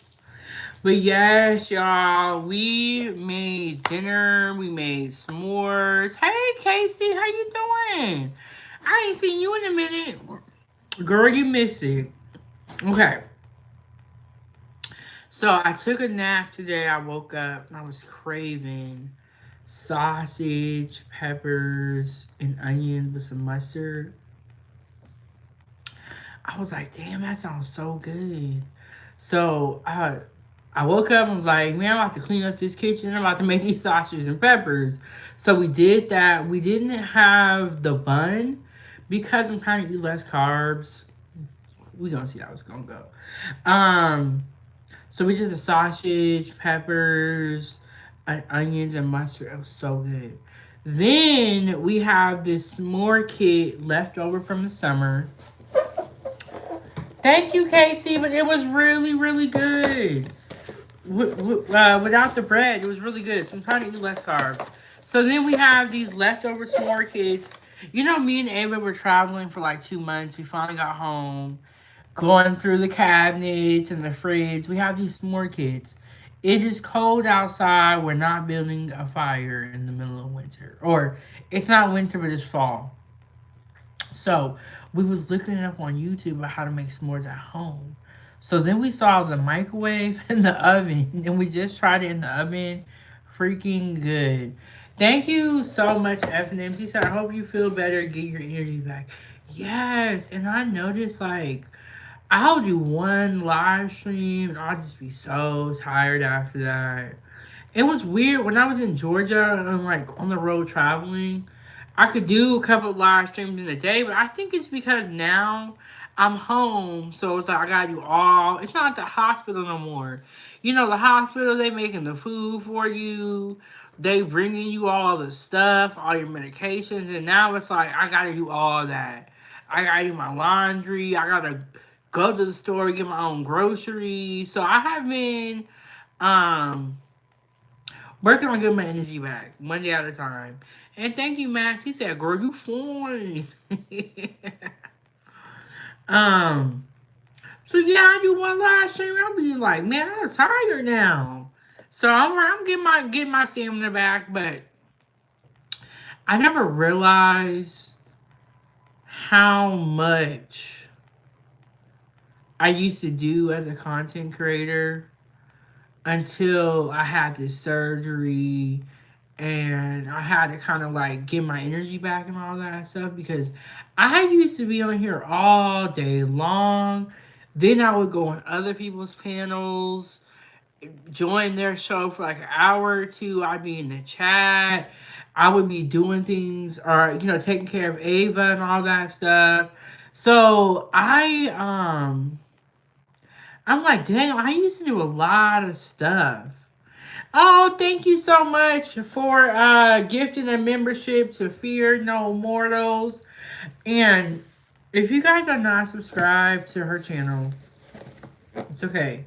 But yes, y'all, we made dinner. We made s'mores. Hey, Casey, how you doing? I ain't seen you in a minute. Girl, you missed it. Okay. So I took a nap today. I woke up and I was craving sausage, peppers, and onions with some mustard. I was like, damn, that sounds so good. So I woke up and was like, man, I'm about to clean up this kitchen. I'm about to make these sausages and peppers. So we did that. We didn't have the bun because I'm trying to eat less carbs. We're going to see how it's going to go. So we did the sausage, peppers, onions, and mustard. It was so good. Then we have this s'more kit left over from the summer. Thank you, Casey, but it was really, really good. Without the bread, it was really good. So I'm trying to eat less carbs. So then we have these leftover s'more kits. You know, me and Ava were traveling for like 2 months. We finally got home, going through the cabinets and the fridge. We have these s'more kits. It is cold outside. We're not building a fire in the middle of winter. Or it's not winter, but it's fall. So we was looking it up on YouTube about how to make s'mores at home. So then we saw the microwave and the oven, and we just tried it in the oven. Freaking good. Thank you so much, F&M. She said, I hope you feel better, get your energy back. Yes, and I noticed like I'll do one live stream and I'll just be so tired after that. It was weird when I was in Georgia and like on the road traveling. I could do a couple of live streams in a day, but I think it's because now I'm home, so it's like I gotta do all. It's not the hospital no more. You know, the hospital they making the food for you, they bringing you all the stuff, all your medications, and now it's like I gotta do all that. I gotta do my laundry. I gotta go to the store get my own groceries. So I have been um working on getting my energy back, one day at a time. And thank you, Max. He said, girl, you fine. um, so yeah, I do one live stream. I'll be like, man, I'm tired now. So I'm getting my stamina back, but I never realized how much I used to do as a content creator until I had this surgery and I had to kind of like get my energy back and all that stuff because I used to be on here all day long. Then I would go on other people's panels, join their show for like an hour or two. I'd be in the chat. I would be doing things or taking care of Ava and all that stuff. So I'm like, dang, I used to do a lot of stuff. Oh, thank you so much for gifting a membership to Fear No Mortals. And if you guys are not subscribed to her channel, it's okay.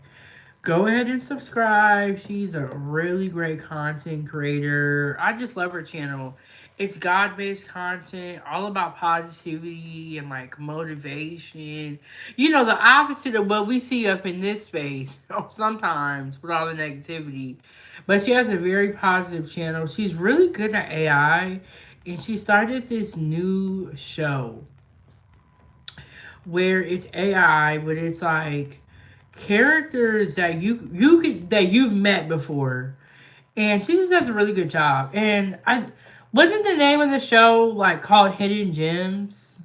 Go ahead and subscribe. She's a really great content creator. I just love her channel. It's God-based content, all about positivity and like motivation. The opposite of what we see up in this space sometimes with all the negativity. But she has a very positive channel. She's really good at AI, and she started this new show where it's AI, but it's like characters that you've met before, and she just does a really good job. And I wasn't the name of the show like called Hidden Gems,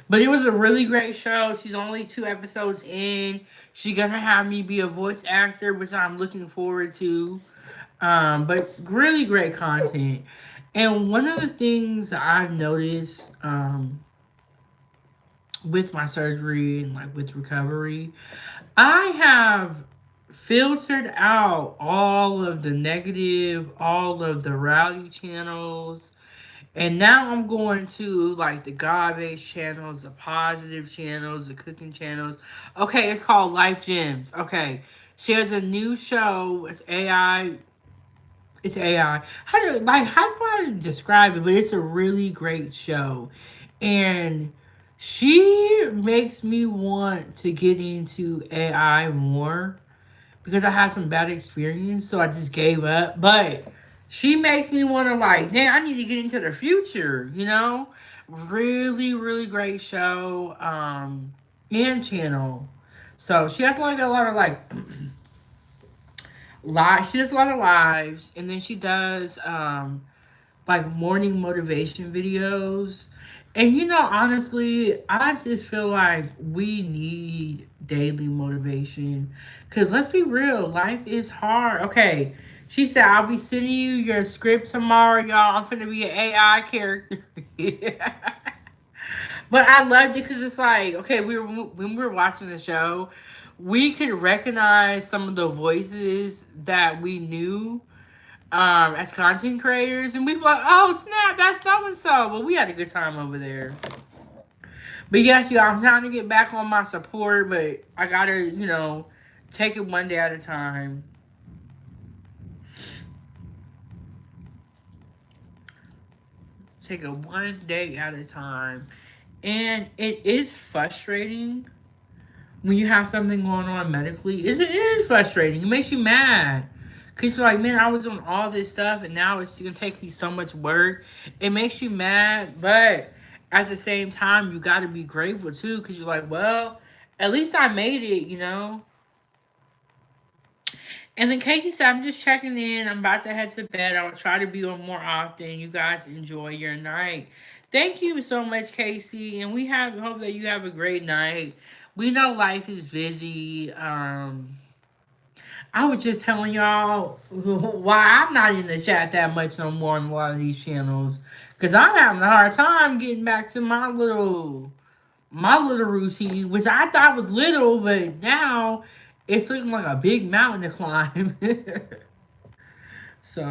but it was a really great show. She's only 2 episodes in. She's gonna have me be a voice actor, which I'm looking forward to. But really great content. And one of the things that I've noticed with my surgery and like with recovery, I have filtered out all of the negative, all of the rowdy channels, and now I'm going to like the God-based channels, the positive channels, the cooking channels. Okay, it's called Life Gems. Okay, she has a new show. It's AI. It's AI. How do I describe it? But it's a really great show, and she makes me want to get into AI more because I had some bad experience, so I just gave up. But she makes me want to like, damn, I need to get into the future. Really, really great show, and channel. So she has like a lot of like live. She does a lot of lives, and then she does like morning motivation videos. And honestly, I just feel like we need daily motivation. Cause let's be real, life is hard. Okay. She said, I'll be sending you your script tomorrow, y'all. I'm finna be an AI character. But I loved it because it's like, okay, when we were watching the show, we could recognize some of the voices that we knew as content creators, and we were like, oh snap, that's so and so. But we had a good time over there. But yes, y'all, I'm trying to get back on my support, but I gotta, take it one day at a time. take it one day at a time. And it is frustrating when you have something going on medically. It is frustrating. It makes you mad. Because you're like, man, I was doing all this stuff and now it's going to take me so much work. It makes you mad. But at the same time, you got to be grateful too. Because you're like, well, at least I made it, you know? And then Casey said, I'm just checking in. I'm about to head to bed. I'll try to be on more often. You guys enjoy your night. Thank you so much, Casey. And we hope that you have a great night. We know life is busy. I was just telling y'all why I'm not in the chat that much no more on a lot of these channels. Cause I'm having a hard time getting back to my little routine, which I thought was little, but now it's looking like a big mountain to climb. So,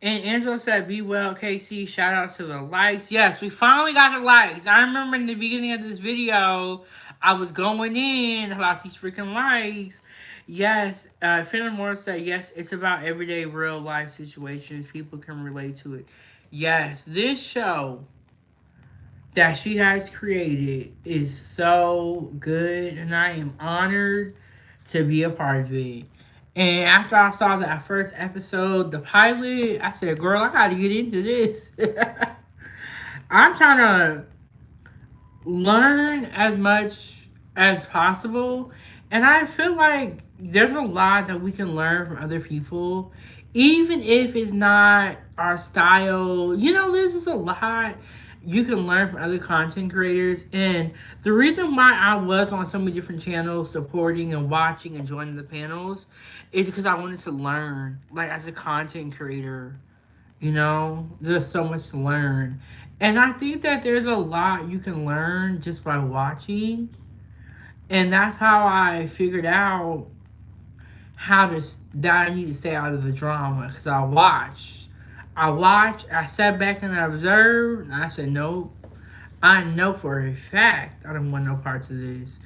and Angela said, "Be well, KC." Shout out to the likes. Yes, we finally got the likes. I remember in the beginning of this video, I was going in about these freaking likes. Yes, Moore said, yes, it's about everyday real life situations. People can relate to it. Yes, this show that she has created is so good, and I am honored to be a part of it. And after I saw that first episode, the pilot, I said, girl, I gotta get into this. I'm trying to learn as much as possible. And I feel like there's a lot that we can learn from other people, even if it's not our style. You know, there's just a lot you can learn from other content creators. And the reason why I was on so many different channels supporting and watching and joining the panels is because I wanted to learn, like, as a content creator. You know, there's so much to learn. And I think that there's a lot you can learn just by watching. And that's how I figured out that I need to stay out of the drama. Because I sat back and I observed, and I said, nope. I know for a fact I don't want no parts of this.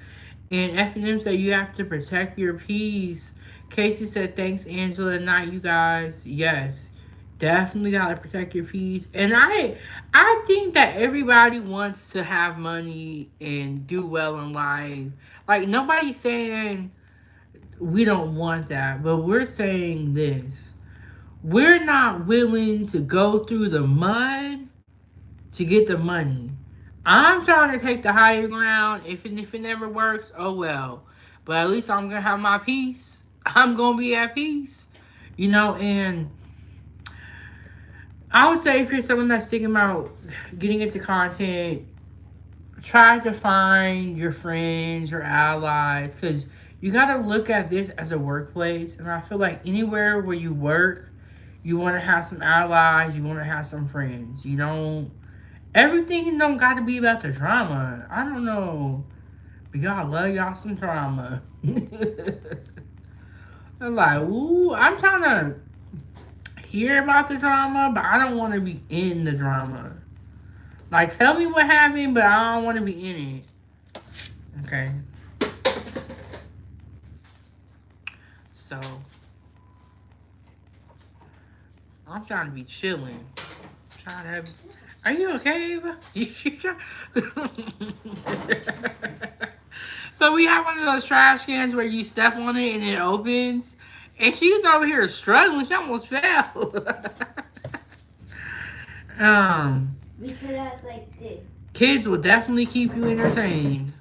And F&M said, you have to protect your peace. Casey said, thanks, Angela. Not you guys. Yes. Definitely gotta protect your peace. And I think that everybody wants to have money and do well in life. Like, nobody's saying we don't want that, but we're saying this. We're not willing to go through the mud to get the money. I'm trying to take the higher ground. If it never works, oh well. But at least I'm gonna have my peace. I'm gonna be at peace. You know, and I would say if you're someone that's thinking about getting into content, try to find your friends, your allies, because you got to look at this as a workplace. And I feel like anywhere where you work, you want to have some allies, you want to have some friends. You don't, everything don't got to be about the drama. I don't know, but y'all love y'all some drama. I'm like, ooh, I'm trying to hear about the drama, but I don't want to be in the drama. Like, tell me what happened, but I don't want to be in it. Okay. So, I'm trying to be chilling. Are you okay, Ava? So we have one of those trash cans where you step on it and it opens. And she was over here struggling. She almost fell. We could have like this. Kids will definitely keep you entertained.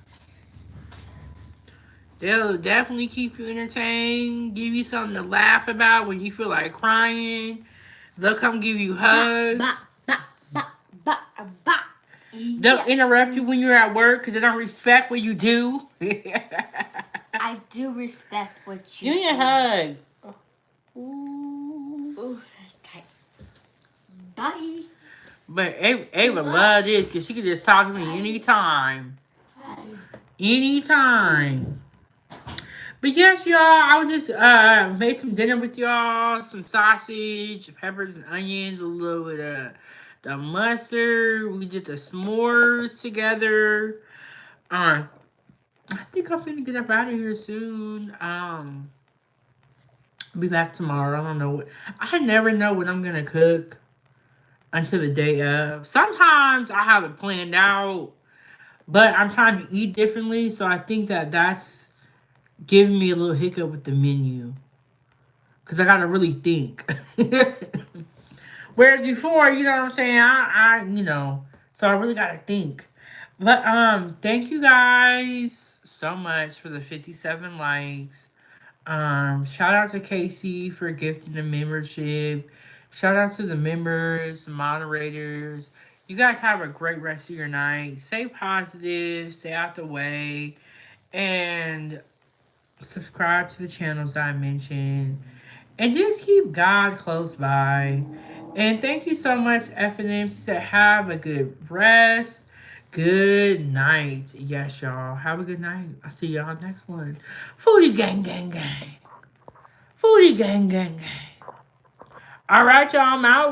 They'll definitely keep you entertained, give you something to laugh about when you feel like crying. They'll come give you hugs. They'll interrupt you when you're at work because they don't respect what you do. I do respect what you do. Give me a hug. Ooh, that's tight. Bye. But Ava love this because she can just talk to me anytime. Anytime. But yes, y'all, I was just made some dinner with y'all. Some sausage, peppers and onions, a little bit of the mustard. We did the s'mores together. I think I'm finna get up out of here soon. I'll be back tomorrow. I don't know what. I never know what I'm gonna cook until the day of. Sometimes I have it planned out, but I'm trying to eat differently, so I think that that's giving me a little hiccup with the menu because I gotta really think. Whereas before, you know what I'm saying, so I really gotta think. But thank you guys so much for the 57 likes. Shout out to Casey for gifting the membership. Shout out to the members, moderators. You guys have a great rest of your night. Stay positive, stay out the way, and subscribe to the channels I mentioned. And just keep God close by. And thank you so much, F&M. She said, have a good rest. Good night. Yes, y'all. Have a good night. I'll see y'all next one. Foodie gang, gang, gang. Foodie gang, gang, gang. All right, y'all. I'm out.